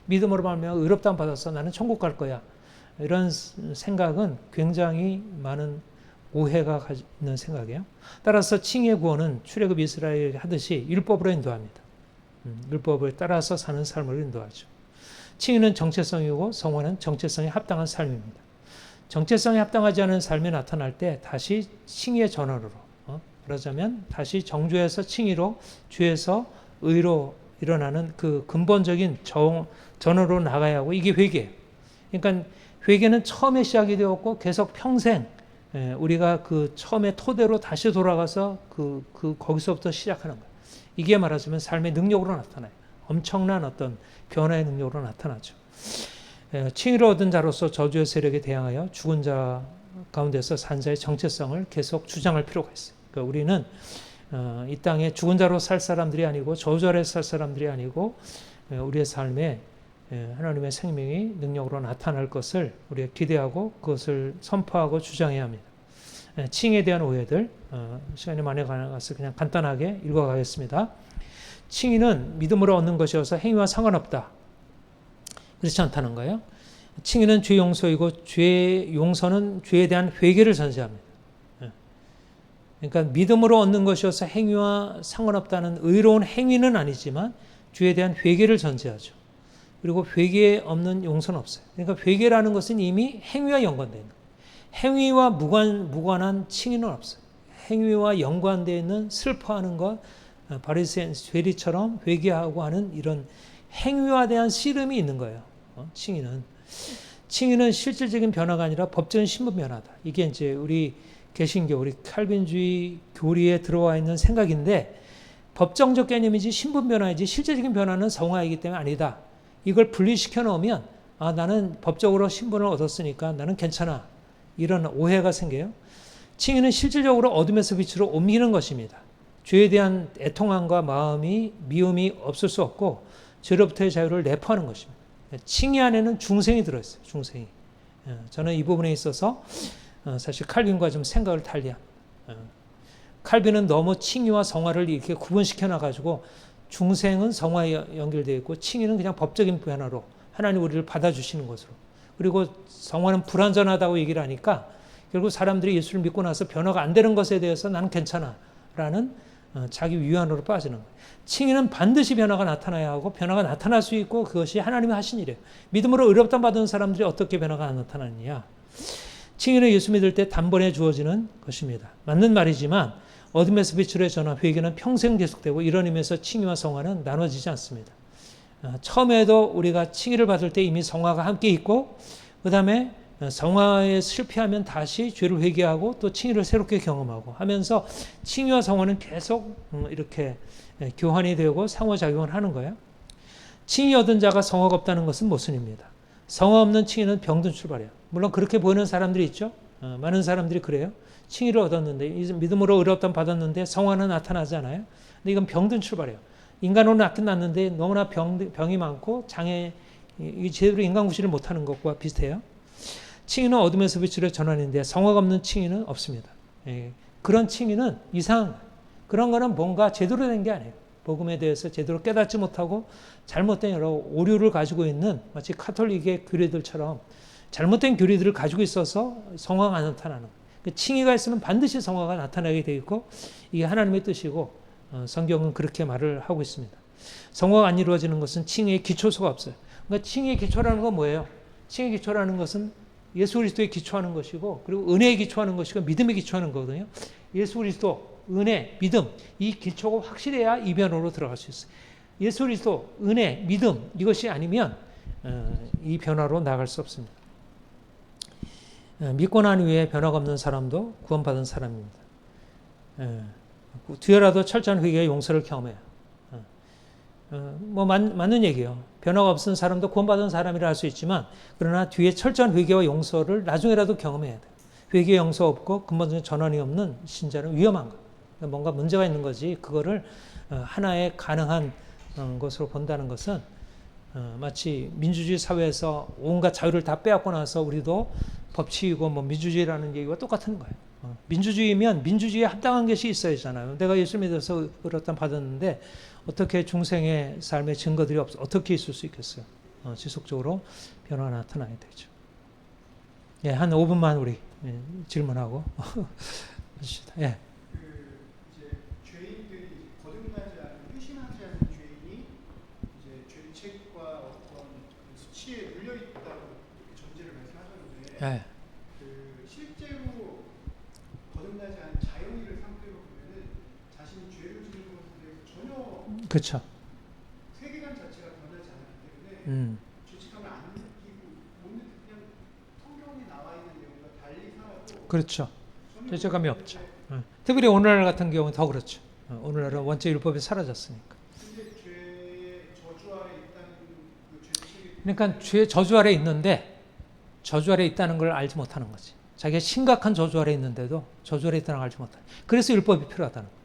믿음으로 말하면 의롭다함 받아서 나는 천국 갈 거야. 이런 생각은 굉장히 많은 오해가 있는 생각이에요. 따라서 칭의의 구원은 출애굽 이스라엘이 하듯이 율법으로 인도합니다. 율법을 따라서 사는 삶을 인도하죠. 칭의는 정체성이고 성화는 정체성에 합당한 삶입니다. 정체성에 합당하지 않은 삶이 나타날 때 다시 칭의의 전환으로 그러자면 다시 정죄에서 칭의로 죄에서 의로 일어나는 그 근본적인 전환으로 나가야 하고 이게 회개예요. 그러니까 회개는 처음에 시작이 되었고 계속 평생 우리가 그 처음에 토대로 다시 돌아가서 거기서부터 시작하는 거예요. 이게 말하자면 삶의 능력으로 나타나요. 엄청난 어떤 변화의 능력으로 나타나죠. 칭의를 얻은 자로서 저주의 세력에 대항하여 죽은 자 가운데서 산 자의 정체성을 계속 주장할 필요가 있어요. 그러니까 우리는 이 땅에 죽은 자로 살 사람들이 아니고 저주 아래 살 사람들이 아니고 우리의 삶에 하나님의 생명이 능력으로 나타날 것을 우리가 기대하고 그것을 선포하고 주장해야 합니다. 칭의에 대한 오해들 시간이 많이 가서 그냥 간단하게 읽어가겠습니다. 칭의는 믿음으로 얻는 것이어서 행위와 상관없다. 그렇지 않다는 거예요. 칭의는 죄 용서이고 죄 용서는 죄에 대한 회개를 전제합니다. 그러니까 믿음으로 얻는 것이어서 행위와 상관없다는 의로운 행위는 아니지만 죄에 대한 회개를 전제하죠. 그리고 회개에 없는 용서는 없어요. 그러니까 회개라는 것은 이미 행위와 연관되어 있는 거예요. 행위와 무관한 칭의는 없어요. 행위와 연관되어 있는 슬퍼하는 것, 바리새인 죄리처럼 회개하고 하는 이런 행위와 대한 씨름이 있는 거예요. 칭의는. 칭의는 실질적인 변화가 아니라 법적인 신분 변화다. 이게 이제 우리 개신교, 우리 칼빈주의 교리에 들어와 있는 생각인데 법정적 개념이지 신분 변화이지 실질적인 변화는 성화이기 때문에 아니다. 이걸 분리시켜 놓으면 나는 법적으로 신분을 얻었으니까 나는 괜찮아. 이런 오해가 생겨요. 칭의는 실질적으로 어둠에서 빛으로 옮기는 것입니다. 죄에 대한 애통함과 미움이 없을 수 없고 죄로부터의 자유를 내포하는 것입니다. 칭의 안에는 중생이 들어있어요. 중생이. 저는 이 부분에 있어서 사실 칼빈과 좀 생각을 달리합니다. 칼빈은 너무 칭의와 성화를 이렇게 구분시켜 놔가지고 중생은 성화에 연결되어 있고 칭의는 그냥 법적인 변화로 하나님 우리를 받아주시는 것으로. 그리고 성화는 불완전하다고 얘기를 하니까 결국 사람들이 예수를 믿고 나서 변화가 안 되는 것에 대해서 나는 괜찮아 라는 자기 위안으로 빠지는 거예요. 칭의는 반드시 변화가 나타나야 하고 변화가 나타날 수 있고 그것이 하나님이 하신 일이에요. 믿음으로 의롭다함 받은 사람들이 어떻게 변화가 나타나느냐. 칭의는 예수 믿을 때 단번에 주어지는 것입니다. 맞는 말이지만 어둠에서 빛으로의 전환, 회개는 평생 계속되고 이런 의미에서 칭의와 성화는 나눠지지 않습니다. 처음에도 우리가 칭의를 받을 때 이미 성화가 함께 있고 그 다음에 성화에 실패하면 다시 죄를 회개하고 또 칭의를 새롭게 경험하고 하면서 칭의와 성화는 계속 이렇게 교환이 되고 상호작용을 하는 거예요. 칭의 얻은 자가 성화가 없다는 것은 모순입니다. 성화 없는 칭의는 병든 출발이에요. 물론 그렇게 보이는 사람들이 있죠. 많은 사람들이 그래요. 칭의를 얻었는데 믿음으로 의롭다함 받았는데 성화는 나타나지 않아요. 근데 이건 병든 출발이에요. 인간으로 나타났는데 너무나 병이 많고 장애, 제대로 인간 구실을 못하는 것과 비슷해요. 칭의는 어둠에서 빛으로 전환인데 성화가 없는 칭의는 없습니다. 그런 칭의는 그런 거는 뭔가 제대로 된 게 아니에요. 복음에 대해서 제대로 깨닫지 못하고 잘못된 여러 오류를 가지고 있는 마치 카톨릭의 교리들처럼 잘못된 교리들을 가지고 있어서 성화가 안 나타나는 거예요. 칭의가 있으면 반드시 성화가 나타나게 되어 있고 이게 하나님의 뜻이고 성경은 그렇게 말을 하고 있습니다. 성화가 안 이루어지는 것은 칭의의 기초소가 없어요. 그러니까 칭의의 기초라는 건 뭐예요? 칭의의 기초라는 것은 예수 그리스도에 기초하는 것이고 그리고 은혜에 기초하는 것이고 믿음에 기초하는 거거든요. 예수 그리스도, 은혜, 믿음 이 기초가 확실해야 이 변화로 들어갈 수 있어요. 예수 그리스도, 은혜, 믿음 이것이 아니면 이 변화로 나갈 수 없습니다. 믿고 난 후에 변화가 없는 사람도 구원받은 사람입니다. 뒤에라도 철저한 회개의 용서를 경험해요. 맞는 얘기예요. 변화가 없은 사람도 구원받은 사람이라 할 수 있지만 그러나 뒤에 철저한 회개와 용서를 나중에라도 경험해야 돼요. 회개 용서 없고 근본적인 전환이 없는 신자는 위험한 거예요. 뭔가 문제가 있는 거지 그거를 하나의 가능한 것으로 본다는 것은 마치 민주주의 사회에서 온갖 자유를 다 빼앗고 나서 우리도 법치이고 민주주의라는 얘기와 똑같은 거예요. 민주주의면 민주주의에 합당한 것이 있어야 하잖아요. 내가 예수 믿어서 그렇다 받았는데 어떻게 중생의 삶의 증거들이 어떻게 있을 수 있겠어요? 지속적으로 변화가 나타나야 되죠. 예, 한 5분만 우리 질문하고 하시다. 예. 이제 죄인들이 거듭나지 않은 회심하지 않은 죄인이 이제 죄책과 어떤 수치에 물려 있다고 전제를 말씀하셨는데 예. 실제로 거듭나지 않은 자연인을 상대로 보면은 자신이 죄를 지는 것에 대해서 전혀 그렇죠. 세계관 자체가 변하지 않기 때문에 죄책감을 안 느끼고 못 느끼고 그냥 성경에 나와 있는 내용과 달리 살아도 그렇죠. 죄책감이 없죠. 특별히 오늘날 같은 경우는 더 그렇죠. 오늘날은 원죄 율법이 사라졌으니까. 근데 죄의 저주 아래 있다는 그 죄책이 그러니까 죄의 저주 아래 있는데 저주 아래 있다는 걸 알지 못하는 거지. 자기가 심각한 저주 아래 있는데도 저주 아래 있다는 걸 알지 못하는. 그래서 율법이 필요하다는 거예요.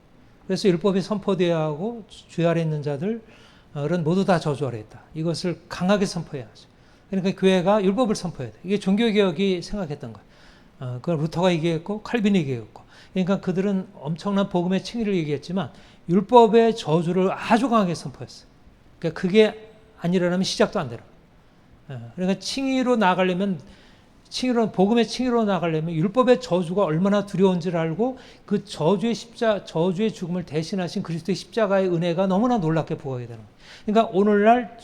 그래서 율법이 선포되어야 하고 죄 아래 있는 자들은 모두 다 저주 아래 있다. 이것을 강하게 선포해야 하죠. 그러니까 교회가 율법을 선포해야 돼. 이게 종교개혁이 생각했던 거예요. 그걸 루터가 얘기했고 칼빈이 얘기했고. 그러니까 그들은 엄청난 복음의 칭의를 얘기했지만 율법의 저주를 아주 강하게 선포했어요. 그러니까 그게 안 일어나면 시작도 안 되는 거예요. 그러니까 칭의로 나가려면 복음의 칭의로 나가려면 율법의 저주가 얼마나 두려운지를 알고 그 저주의 죽음을 대신하신 그리스도의 십자가의 은혜가 너무나 놀랍게 부각이 되는 거예요. 그러니까 오늘날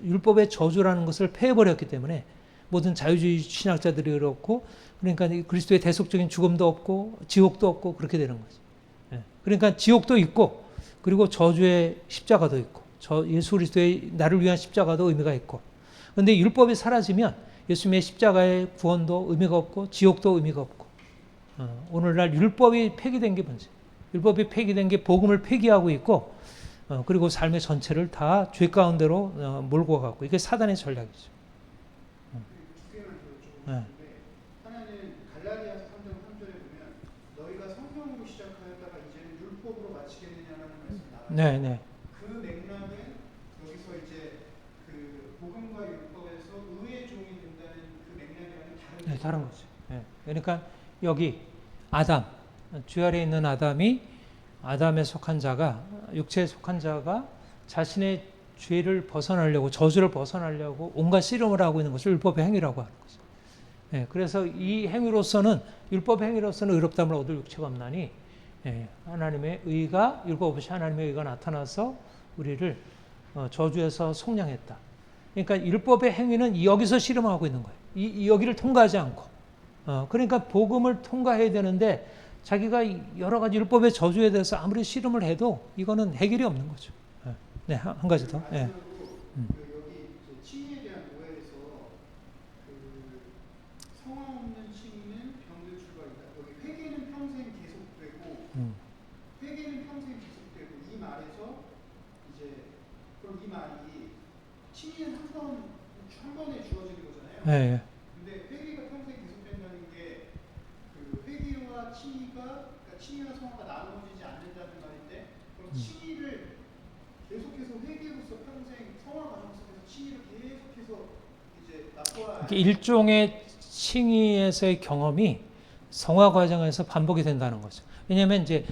율법의 저주라는 것을 폐해버렸기 때문에 모든 자유주의 신학자들이 그렇고 그러니까 그리스도의 대속적인 죽음도 없고 지옥도 없고 그렇게 되는 거죠. 그러니까 지옥도 있고 그리고 저주의 십자가도 있고 예수 그리스도의 나를 위한 십자가도 의미가 있고 그런데 율법이 사라지면 예수님의 십자가의 구원도 의미가 없고 지옥도 의미가 없고 오늘날 율법이 폐기된 게 문제예요. 율법이 폐기된 게 복음을 폐기하고 있고 그리고 삶의 전체를 다 죄 가운데로 몰고 가고 이게 사단의 전략이죠. 두 개만 더 여쭤보는데 하나는 갈라디아서 3장 3절에 보면 너희가 성경으로 시작하였다가 이제는 율법으로 마치겠느냐라는 말씀이 나와요. 네. 그 맥락은 여기서 이제 그 복음과 율법에서 의의 종이 된다는 그 맥락이랑은 다른 거죠. 그러니까 여기 아담, 죄 아래 있는 아담에 속한 자가 육체에 속한 자가 자신의 죄를 벗어나려고 저주를 벗어나려고 온갖 씨름을 하고 있는 것을 율법의 행위라고 하는 거죠. 그래서 이 행위로서는 율법의 행위로서는 의롭다함을 얻을 육체가 없나니 하나님의 의가 율법 없이 하나님의 의가 나타나서 우리를 저주에서 속량했다. 그러니까 율법의 행위는 여기서 씨름하고 있는 거예요. 여기를 통과하지 않고. 그러니까 복음을 통과해야 되는데 자기가 여러 가지 율법의 저주에 대해서 아무리 씨름을 해도 이거는 해결이 없는 거죠. 네, 한 가지 더. 여기 칭의에 대한 오해에서 성화 없는 칭의는 병들 출발이다. 여기 회개는 평생 계속되고 회개는 평생 계속되고 이 말에서 이제 그럼 이 말이 칭의는 한 번에 주어지는 거잖아요. 네. 근데 회개가 평생 계속된다는 게 그 회개와 그러니까 칭의와 성화가 나누어지지 않는다는 말인데 그럼 칭의를 계속해서 회개로서 평생 성화 과정 속에서 칭의를 계속해서 이제 납부와 일종의 칭의에서의 경험이 성화 과정에서 반복이 된다는 거죠. 왜냐하면 이제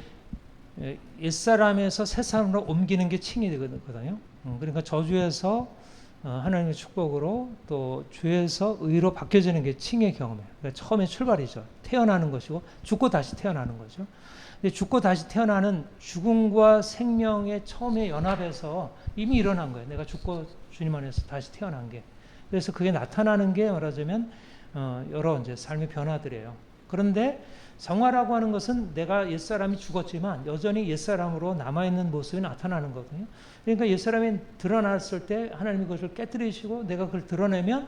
옛사람에서 새사람으로 옮기는 게 칭의거든요. 그러니까 저주에서 하나님의 축복으로 또 죄에서 의로 바뀌어지는 게 칭의 경험이에요. 그러니까 처음에 출발이죠. 태어나는 것이고 죽고 다시 태어나는 거죠. 근데 죽고 다시 태어나는 죽음과 생명의 처음에 연합해서 이미 일어난 거예요. 내가 죽고 주님 안에서 다시 태어난 게. 그래서 그게 나타나는 게 말하자면 여러 이제 삶의 변화들이에요. 그런데 성화라고 하는 것은 내가 옛사람이 죽었지만 여전히 옛사람으로 남아있는 모습이 나타나는 거거든요. 그러니까 옛사람이 드러났을 때 하나님이 그것을 깨뜨리시고 내가 그걸 드러내면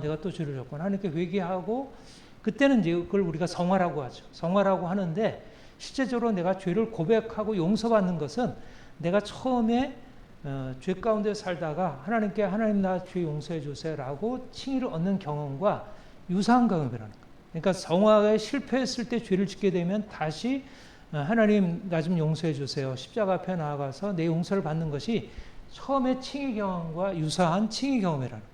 내가 또 죄를 졌구나 하나님께 회개하고 그때는 이제 그걸 우리가 성화라고 하죠. 성화라고 하는데 실제적으로 내가 죄를 고백하고 용서받는 것은 내가 처음에 죄 가운데 살다가 하나님께 하나님 나 죄 용서해 주세요라고 칭의를 얻는 경험과 유사한 경험이라는 거예요. 그러니까 성화에 실패했을 때 죄를 짓게 되면 다시 하나님 나 좀 용서해 주세요. 십자가 앞에 나아가서 내 용서를 받는 것이 처음에 칭의 경험과 유사한 칭의 경험이라는 거예요.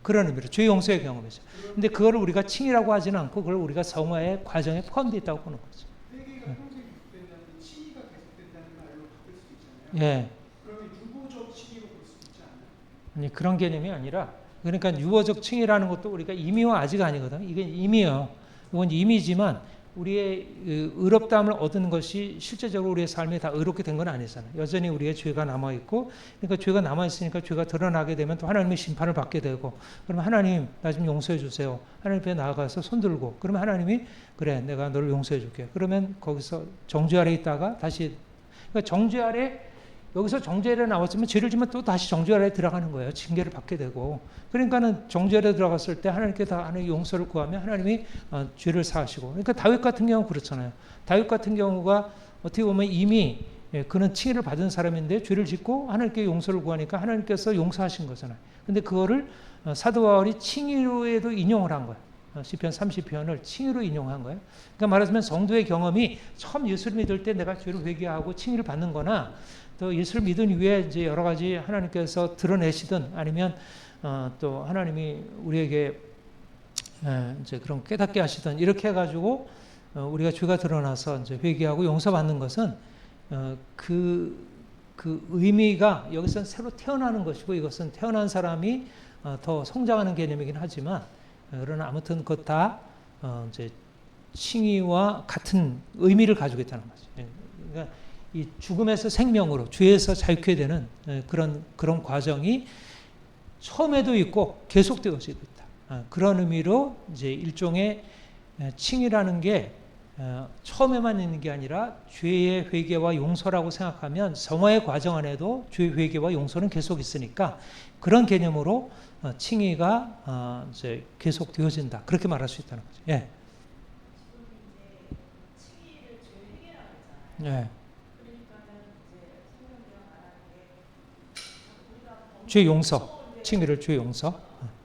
그런 의미로 죄 용서의 경험이죠. 근데 그거를 우리가 칭의라고 하지는 않고 그걸 우리가 성화의 과정에 포함되어 있다고 보는 거죠. 회개가 평생 계속된다는 게 칭의가 계속된다는 말로 바뀔 수도 있잖아요. 예. 그러면 유보적 칭의로 볼 수도 있지 않나요? 아니 그런 개념이 아니라 그러니까 유보적 칭의라는 것도 우리가 임의와 아직 아니거든. 이게 임의요. 이건 임의지만 우리의 의롭다함을 얻는 것이 실제적으로 우리의 삶에 다 의롭게 된 건 아니잖아요. 여전히 우리의 죄가 남아 있고, 그러니까 죄가 남아 있으니까 죄가 드러나게 되면 또 하나님의 심판을 받게 되고, 그러면 하나님 나 좀 용서해 주세요. 하나님 앞에 나아가서 손들고, 그러면 하나님이 그래 내가 너를 용서해 줄게. 그러면 거기서 정죄 아래 있다가 다시 그러니까 정죄 아래 여기서 정죄 아래 나왔으면 죄를 지면 또 다시 정죄 아래 들어가는 거예요. 징계를 받게 되고. 그러니까는 정죄 아래 들어갔을 때 하나님께 다 하나님 용서를 구하면 하나님이 죄를 사하시고. 그러니까 다윗 같은 경우 그렇잖아요. 다윗 같은 경우가 어떻게 보면 이미 그는 칭의를 받은 사람인데 죄를 짓고 하나님께 용서를 구하니까 하나님께서 용서하신 거잖아요. 근데 그거를 사도 바울이 칭의로에도 인용을 한 거예요. 시편 30편을 칭의로 인용한 거예요. 그러니까 말하자면 성도의 경험이 처음 예수를 믿을 때 내가 죄를 회개하고 칭의를 받는 거나 또 예수를 믿은 이후에 이제 여러 가지 하나님께서 드러내시든 아니면 또 하나님이 우리에게 이제 그런 깨닫게 하시든 이렇게 해가지고 우리가 죄가 드러나서 이제 회개하고 용서받는 것은 그 의미가 여기서는 새로 태어나는 것이고 이것은 태어난 사람이 더 성장하는 개념이긴 하지만 그러나 아무튼 그것 다 이제 칭의와 같은 의미를 가지고 있다는 거죠. 그러니까 이 죽음에서 생명으로 죄에서 자유케 되는 그런 과정이 처음에도 있고 계속되어지고 있다. 그런 의미로 이제 일종의 칭의라는 게 처음에만 있는 게 아니라 죄의 회개와 용서라고 생각하면 성화의 과정 안에도 죄의 회개와 용서는 계속 있으니까 그런 개념으로 칭의가 이제 계속되어진다. 그렇게 말할 수 있다는 거죠. 예. 지금 이제 칭의를 죄 회개라고 했잖아요. 예. 그러니까는 이제 성경대로 말하는 게 우리가 죄 용서, 칭의를 죄 용서.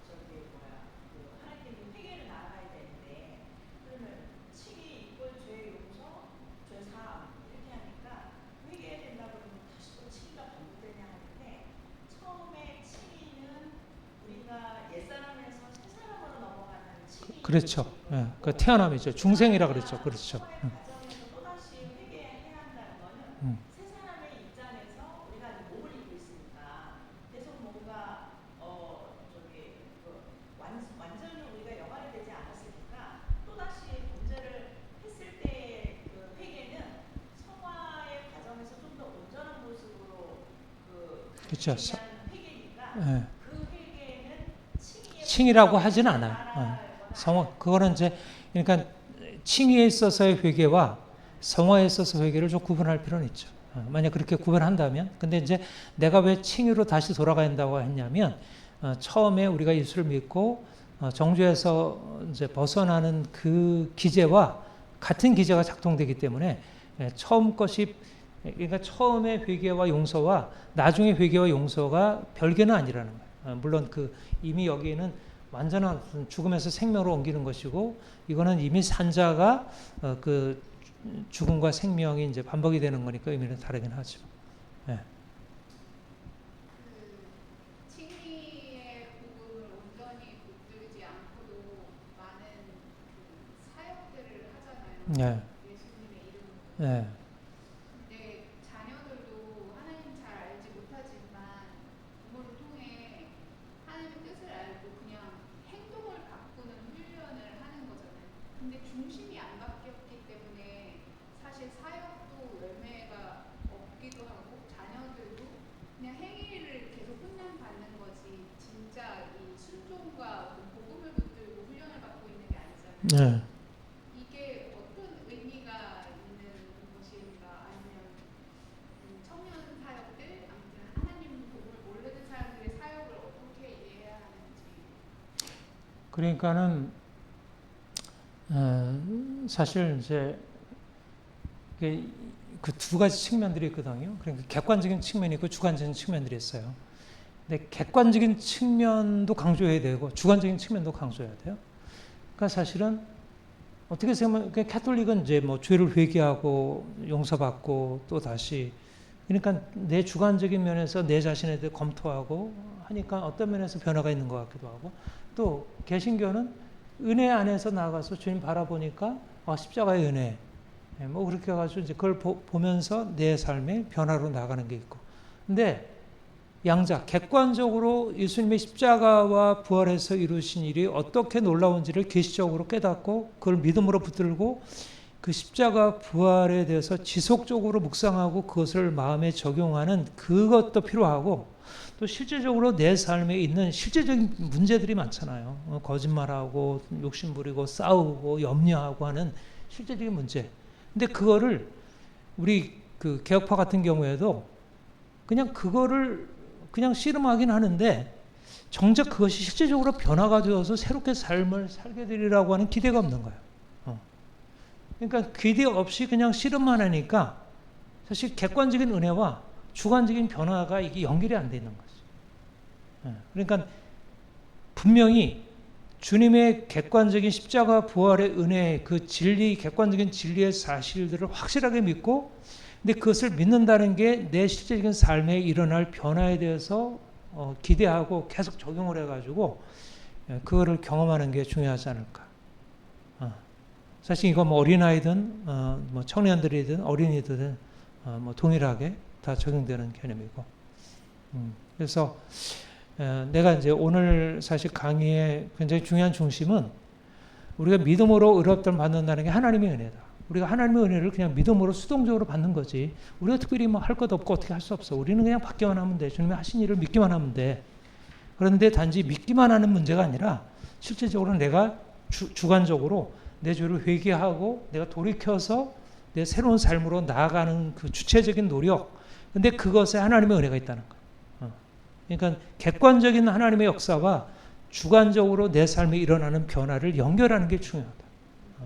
저기 뭐야 그 하나님께 회개를 나아가야 되는데 그러면 칭의 이꼴 죄 용서, 죄 사함 이렇게 하니까 회개해야 된다 그러면 다시 또 칭의가 반복되냐 하는데 처음에 칭의는 우리가 옛사람에서 새사람으로 넘어가는 칭의. 그렇죠. 예. 그 태어남이죠. 중생이라 그랬죠. 그렇죠. 과정에서 또다시 회개해야 한다는 거는 새 사람의 입장에서 우리가 아직 몸을 입고 있으니까 계속 뭔가 저기 완전히 우리가 영화를 되지 않았으니까 또다시 범죄를 했을 때의 그 회개는 성화의 과정에서 좀 더 온전한 모습으로 그렇죠. 가르치는 회개니까 예. 그 회개는 칭의라고 하지는 않아요. 그거는 이제 그러니까 칭의에 있어서의 회개와 성화에 있어서 회개를 좀 구분할 필요는 있죠. 만약 그렇게 구분한다면, 근데 이제 내가 왜 칭의로 다시 돌아가야 한다고 했냐면 처음에 우리가 예수를 믿고 정죄에서 이제 벗어나는 그 기제와 같은 기제가 작동되기 때문에 처음 것이 그러니까 처음의 회개와 용서와 나중에 회개와 용서가 별개는 아니라는 거예요. 물론 그 이미 여기에는 완전한 죽음에서 생명으로 옮기는 것이고 이거는 이미 산자가 그 죽음과 생명이 이제 반복이 되는 거니까 의미는 다르긴 하죠. 예. 그 칭의의 부분을 온전히 붙들지 않고도 많은 그 사역들을 하잖아요. 예. 예수님의 이름으로. 예. 근데 자녀들도 하나님 잘 알지 못하지만 부모를 통해 하나님의 뜻을 알고 그냥 행동을 바꾸는 훈련을 하는 거잖아요. 근데 중심이 안 바뀌었기 때문에 사실 사역도 열매가 없기도 하고 자녀들도 그냥 행위를 계속 훈련받는 거지 진짜 이 순종과 복음을 붙들고 훈련을 받고 있는 게 아니잖아요. 예. 이게 그러니까는 사실 이제 그 두 가지 측면들이 있거든요. 그러니까 객관적인 측면이 있고 주관적인 측면들이 있어요. 근데 객관적인 측면도 강조해야 되고 주관적인 측면도 강조해야 돼요. 그러니까 사실은 어떻게 생각하면 캐톨릭은 이제 뭐 죄를 회개하고 용서받고 또 다시 그러니까 내 주관적인 면에서 내 자신에 대해 검토하고 하니까 어떤 면에서 변화가 있는 것 같기도 하고 또 개신교는 은혜 안에서 나가서 주님 바라보니까 십자가의 은혜 뭐 그렇게 해가지고 이제 그걸 보면서 내 삶의 변화로 나가는 게 있고 근데 양자 객관적으로 예수님의 십자가와 부활해서 이루신 일이 어떻게 놀라운지를 계시적으로 깨닫고 그걸 믿음으로 붙들고 그 십자가 부활에 대해서 지속적으로 묵상하고 그것을 마음에 적용하는 그것도 필요하고 또 실제적으로 내 삶에 있는 실제적인 문제들이 많잖아요. 거짓말하고 욕심부리고 싸우고 염려하고 하는 실제적인 문제. 근데 그거를 우리 그 개혁파 같은 경우에도 그냥 그거를 그냥 씨름하긴 하는데 정작 그것이 실제적으로 변화가 되어서 새롭게 삶을 살게 되리라고 하는 기대가 없는 거예요. 그러니까 기대 없이 그냥 씨름만 하니까 사실 객관적인 은혜와 주관적인 변화가 이게 연결이 안 돼 있는 거죠. 그러니까 분명히 주님의 객관적인 십자가 부활의 은혜, 그 진리, 객관적인 진리의 사실들을 확실하게 믿고 근데 그것을 믿는다는 게 내 실제적인 삶에 일어날 변화에 대해서 기대하고 계속 적용을 해가지고 그거를 경험하는 게 중요하지 않을까. 사실 이거 뭐 어린아이든 뭐 청년들이든 어린이들은 뭐 동일하게 다 적용되는 개념이고. 그래서 내가 이제 오늘 사실 강의의 굉장히 중요한 중심은 우리가 믿음으로 의롭다를 받는다는 게 하나님의 은혜다. 우리가 하나님의 은혜를 그냥 믿음으로 수동적으로 받는 거지. 우리가 특별히 뭐 할 것 없고 어떻게 할 수 없어. 우리는 그냥 받기만 하면 돼. 주님이 하신 일을 믿기만 하면 돼. 그런데 단지 믿기만 하는 문제가 아니라 실제적으로 내가 주관적으로 내 죄를 회개하고 내가 돌이켜서 내 새로운 삶으로 나아가는 그 주체적인 노력. 근데 그것에 하나님의 은혜가 있다는 거예요. 그러니까 객관적인 하나님의 역사와 주관적으로 내 삶에 일어나는 변화를 연결하는 게 중요하다.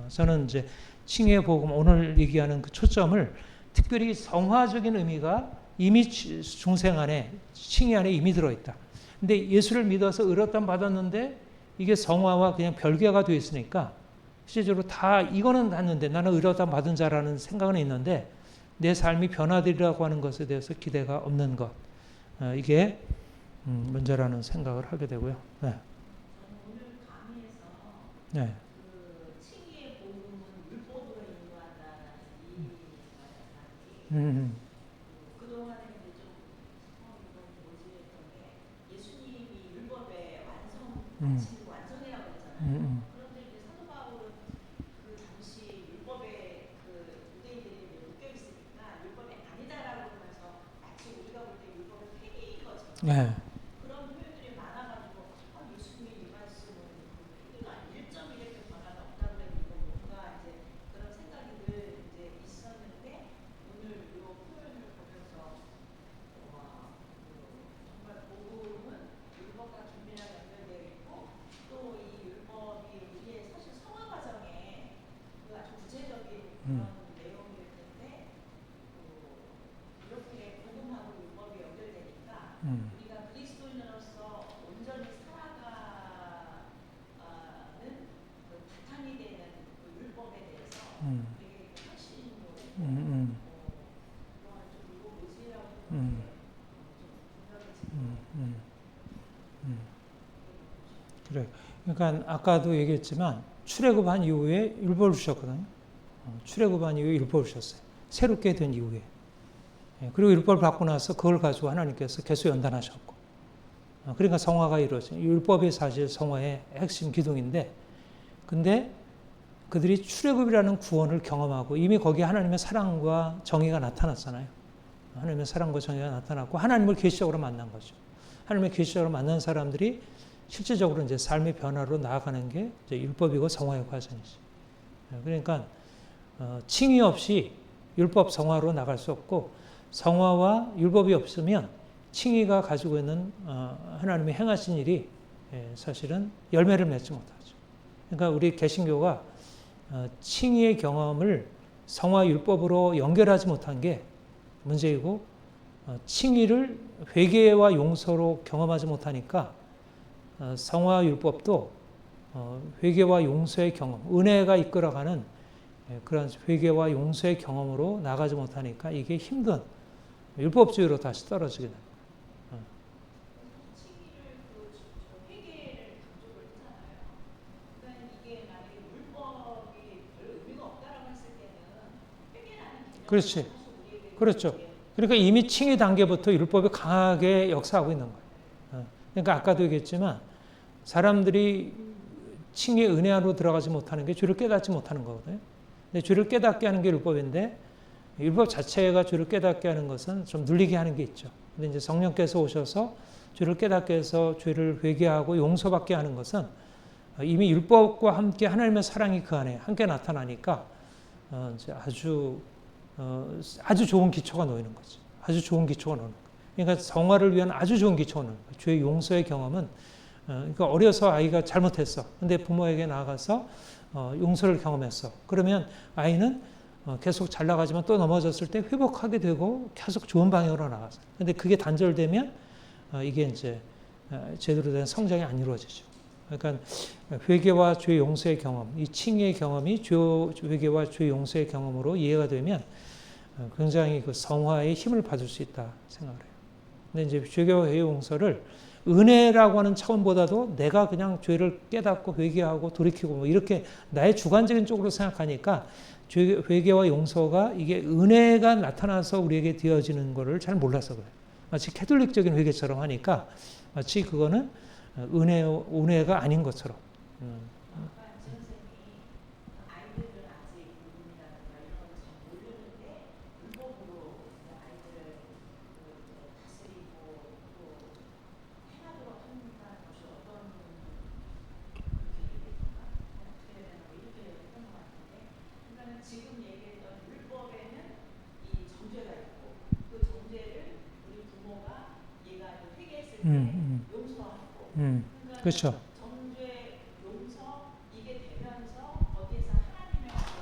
저는 이제 칭의의 복음 오늘 얘기하는 그 초점을 특별히 성화적인 의미가 이미 중생 안에 칭의 안에 이미 들어있다. 근데 예수를 믿어서 의롭다함 받았는데 이게 성화와 그냥 별개가 되어 있으니까 실제적으로 다 이거는 났는데 나는 의롭다함 받은 자라는 생각은 있는데 내 삶이 변화되리라고 하는 것에 대해서 기대가 없는 것. 이게 문제라는 생각을 하게 되고요. 네. 오늘 강의에서 네. 그 칭의의 복음은 율법으로 인도한다는 이 말씀이 그동안에 이제 좀 이건 뭐지 했던 게 예수님이 율법의 마침을 완성해야 그랬잖아요. 그런데 이제 사도 바울은 그 당시 율법에 그 유대인들이 묶여 있으니까 율법이 아니다라고 하면서 마치 우리가 볼 때 율법을 폐기인 것처럼 네. 그런 표현들이 많아가지고 예수님의 이 말씀은 폐기가 1.1의 변화가 없다고 그랬는데 뭔가 이제 그런 생각이 늘 이제 있었는데 오늘 이 표현을 보면서 정말 복음은 율법과 긴밀하게 연결되어 있고 또 이 율법이 우리의 사실 성화 과정에 그 아주 구체적인 그런 내용일 텐데 이렇게 복음하고 율법이 연결되니까 우리가 그리스도인으로서 온전히 살아가는 그 바탕이 되는 그 율법에 대해서 되게 확신으로 그동안 좀 이거 뭐지라고 했는데 좀 분명해지고 그래. 그러니까 아까도 얘기했지만 출애굽한 이후에 율법을 주셨거든요. 출애굽한 이후에 율법을 주셨어요. 새롭게 된 이후에. 그리고 율법을 받고 나서 그걸 가지고 하나님께서 계속 연단하셨고. 그러니까 성화가 이루어져요. 율법이 사실 성화의 핵심 기둥인데 근데 그들이 출애굽이라는 구원을 경험하고 이미 거기에 하나님의 사랑과 정의가 나타났잖아요. 하나님의 사랑과 정의가 나타났고 하나님을 계시적으로 만난 거죠. 하나님의 계시적으로 만난 사람들이 실제적으로 이제 삶의 변화로 나아가는 게 이제 율법이고 성화의 과정이죠. 그러니까 칭의 없이 율법 성화로 나갈 수 없고 성화와 율법이 없으면 칭의가 가지고 있는 하나님의 행하신 일이 사실은 열매를 맺지 못하죠. 그러니까 우리 개신교가 칭의의 경험을 성화 율법으로 연결하지 못한 게 문제이고, 칭의를 회개와 용서로 경험하지 못하니까 성화 율법도 회개와 용서의 경험, 은혜가 이끌어가는 그런 회개와 용서의 경험으로 나가지 못하니까 이게 힘든 율법주의로 다시 떨어지게 됩니다. 칭의를 저 회계를 강조를 했잖아요. 그러니까 이게 만약에 율법이 별 의미가 없다라고 했을 때는 회계라는 개념이 그렇지. 사실 우리에게 그렇죠. 그러니까 이미 칭의 단계부터 율법이 강하게 역사하고 있는 거예요. 그러니까 아까도 얘기했지만 사람들이 칭의 은혜 안으로 들어가지 못하는 게 죄를 깨닫지 못하는 거거든요. 근데 죄를 깨닫게 하는 게 율법인데, 율법 자체가 죄를 깨닫게 하는 것은 좀 눌리게 하는 게 있죠. 근데 이제 성령께서 오셔서 죄를 깨닫게 해서 죄를 회개하고 용서받게 하는 것은 이미 율법과 함께 하나님의 사랑이 그 안에 함께 나타나니까 이제 아주 좋은 기초가 놓이는 거죠. 아주 좋은 기초가 놓이는 거예요. 그러니까 성화를 위한 아주 좋은 기초가 놓이는 거예요. 죄의 용서의 경험은 그러니까 어려서 아이가 잘못했어. 근데 부모에게 나아가서 용서를 경험했어. 그러면 아이는 계속 잘 나가지만 또 넘어졌을 때 회복하게 되고 계속 좋은 방향으로 나가서. 근데 그게 단절되면 이게 이제 제대로 된 성장이 안 이루어지죠. 그러니까 회개와 죄 용서의 경험, 이 칭의의 경험이 회개와 죄 용서의 경험으로 이해가 되면 굉장히 그 성화의 힘을 받을 수 있다 생각을 해요. 근데 이제 죄와 회개 용서를 은혜라고 하는 차원보다도 내가 그냥 죄를 깨닫고 회개하고 돌이키고 뭐 이렇게 나의 주관적인 쪽으로 생각하니까 회개와 용서가 이게 은혜가 나타나서 우리에게 되어지는 것을 잘 몰라서 그래요. 마치 캐톨릭적인 회개처럼 하니까 마치 그거는 은혜가 아닌 것처럼. 아까 지 선생님이 아이들은 아직 부분이라든가 이런 걸 잘 모르는데 율법으로 아이들을 다스리고 또 행하도록 한다는 것이 어떤 그렇게 얘기했던가? 어떻게 해야 되나 뭐 이렇게 얘기했던 것 같은데, 그러니까는 지금 얘기했던 율법에는 이 정죄가 있고 그 정죄를 우리 부모가 얘가 회개했을 때 용서하고, 그렇죠. 정죄, 용서 이게 되면서 거기에서 하나님의 어떤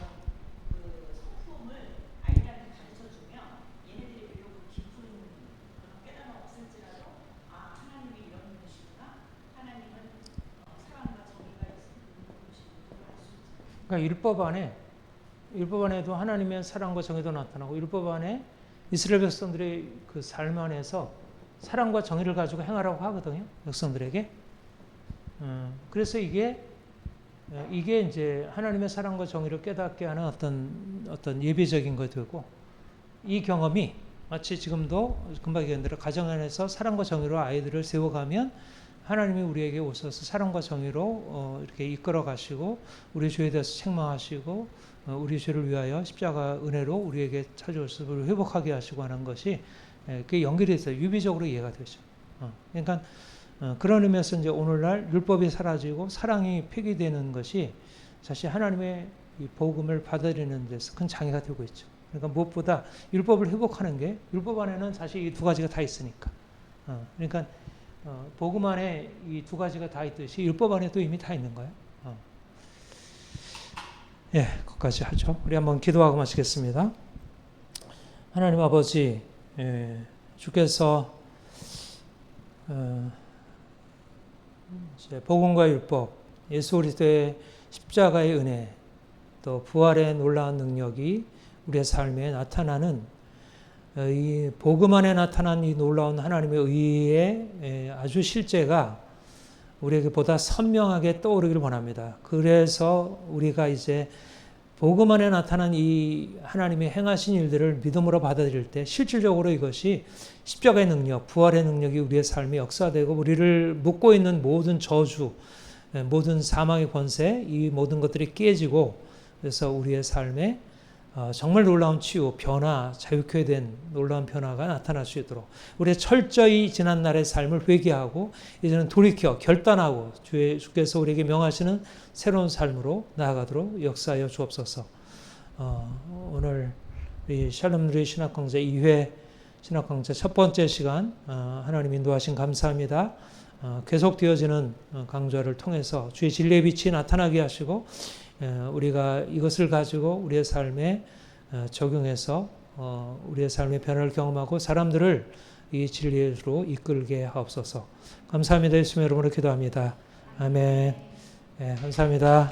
그 성품을 아이들한테 가르쳐 주면 얘네들이 비록 그 깊은 그런 깨달음이 없을지라도 하나님이 이런 분이시구나, 하나님은 사랑과 정의가 있는 분이시구나 알 수 있죠. 그러니까 율법 안에도 하나님의 사랑과 정의도 나타나고, 율법 안에 이스라엘 백성들의 그 삶 안에서 사랑과 정의를 가지고 행하라고 하거든요. 백성들에게. 그래서 이게 이제 하나님의 사랑과 정의를 깨닫게 하는 어떤 예비적인 것이 되고, 이 경험이 마치 지금도 금방 얘기한 대로 가정 안에서 사랑과 정의로 아이들을 세워가면 하나님이 우리에게 오셔서 사랑과 정의로 이렇게 이끌어 가시고 우리 죄에 대해서 책망하시고 우리 죄를 위하여 십자가 은혜로 우리에게 찾아오셔서 우리를 회복하게 하시고 하는 것이 그게 연결이 있어요. 유비적으로 이해가 되죠. 그러니까 그런 의미에서 이제 오늘날 율법이 사라지고 사랑이 폐기되는 것이 사실 하나님의 이 복음을 받아들이는 데서 큰 장애가 되고 있죠. 그러니까 무엇보다 율법을 회복하는 게, 율법 안에는 사실 이 두 가지가 다 있으니까. 그러니까 복음 안에 이 두 가지가 다 있듯이 율법 안에도 이미 다 있는 거예요. 예, 거기까지 하죠. 우리 한번 기도하고 마치겠습니다. 하나님 아버지, 주께서 이제 복음과 율법, 예수 그리스도의 십자가의 은혜, 또 부활의 놀라운 능력이 우리의 삶에 나타나는 이 복음 안에 나타난 이 놀라운 하나님의 의의 아주 실제가 우리에게 보다 선명하게 떠오르기를 원합니다. 그래서 우리가 이제 복음 안에 나타난 이 하나님의 행하신 일들을 믿음으로 받아들일 때 실질적으로 이것이 십자가의 능력, 부활의 능력이 우리의 삶에 역사되고 우리를 묶고 있는 모든 저주, 모든 사망의 권세, 이 모든 것들이 깨지고, 그래서 우리의 삶에 정말 놀라운 치유, 변화, 자유케 된 놀라운 변화가 나타날 수 있도록 우리의 철저히 지난 날의 삶을 회개하고 이제는 돌이켜 결단하고 주께서 우리에게 명하시는 새로운 삶으로 나아가도록 역사하여 주옵소서. 오늘 우리 샬롬누리 신학강좌 2회 신학강좌 첫 번째 시간 하나님 인도하신 감사합니다. 계속 되어지는 강좌를 통해서 주의 진리의 빛이 나타나게 하시고 우리가 이것을 가지고 우리의 삶에 적용해서 우리의 삶의 변화를 경험하고 사람들을 이 진리로 이끌게 하옵소서. 감사합니다. 예수님의 이름으로 기도합니다. 아멘. 감사합니다.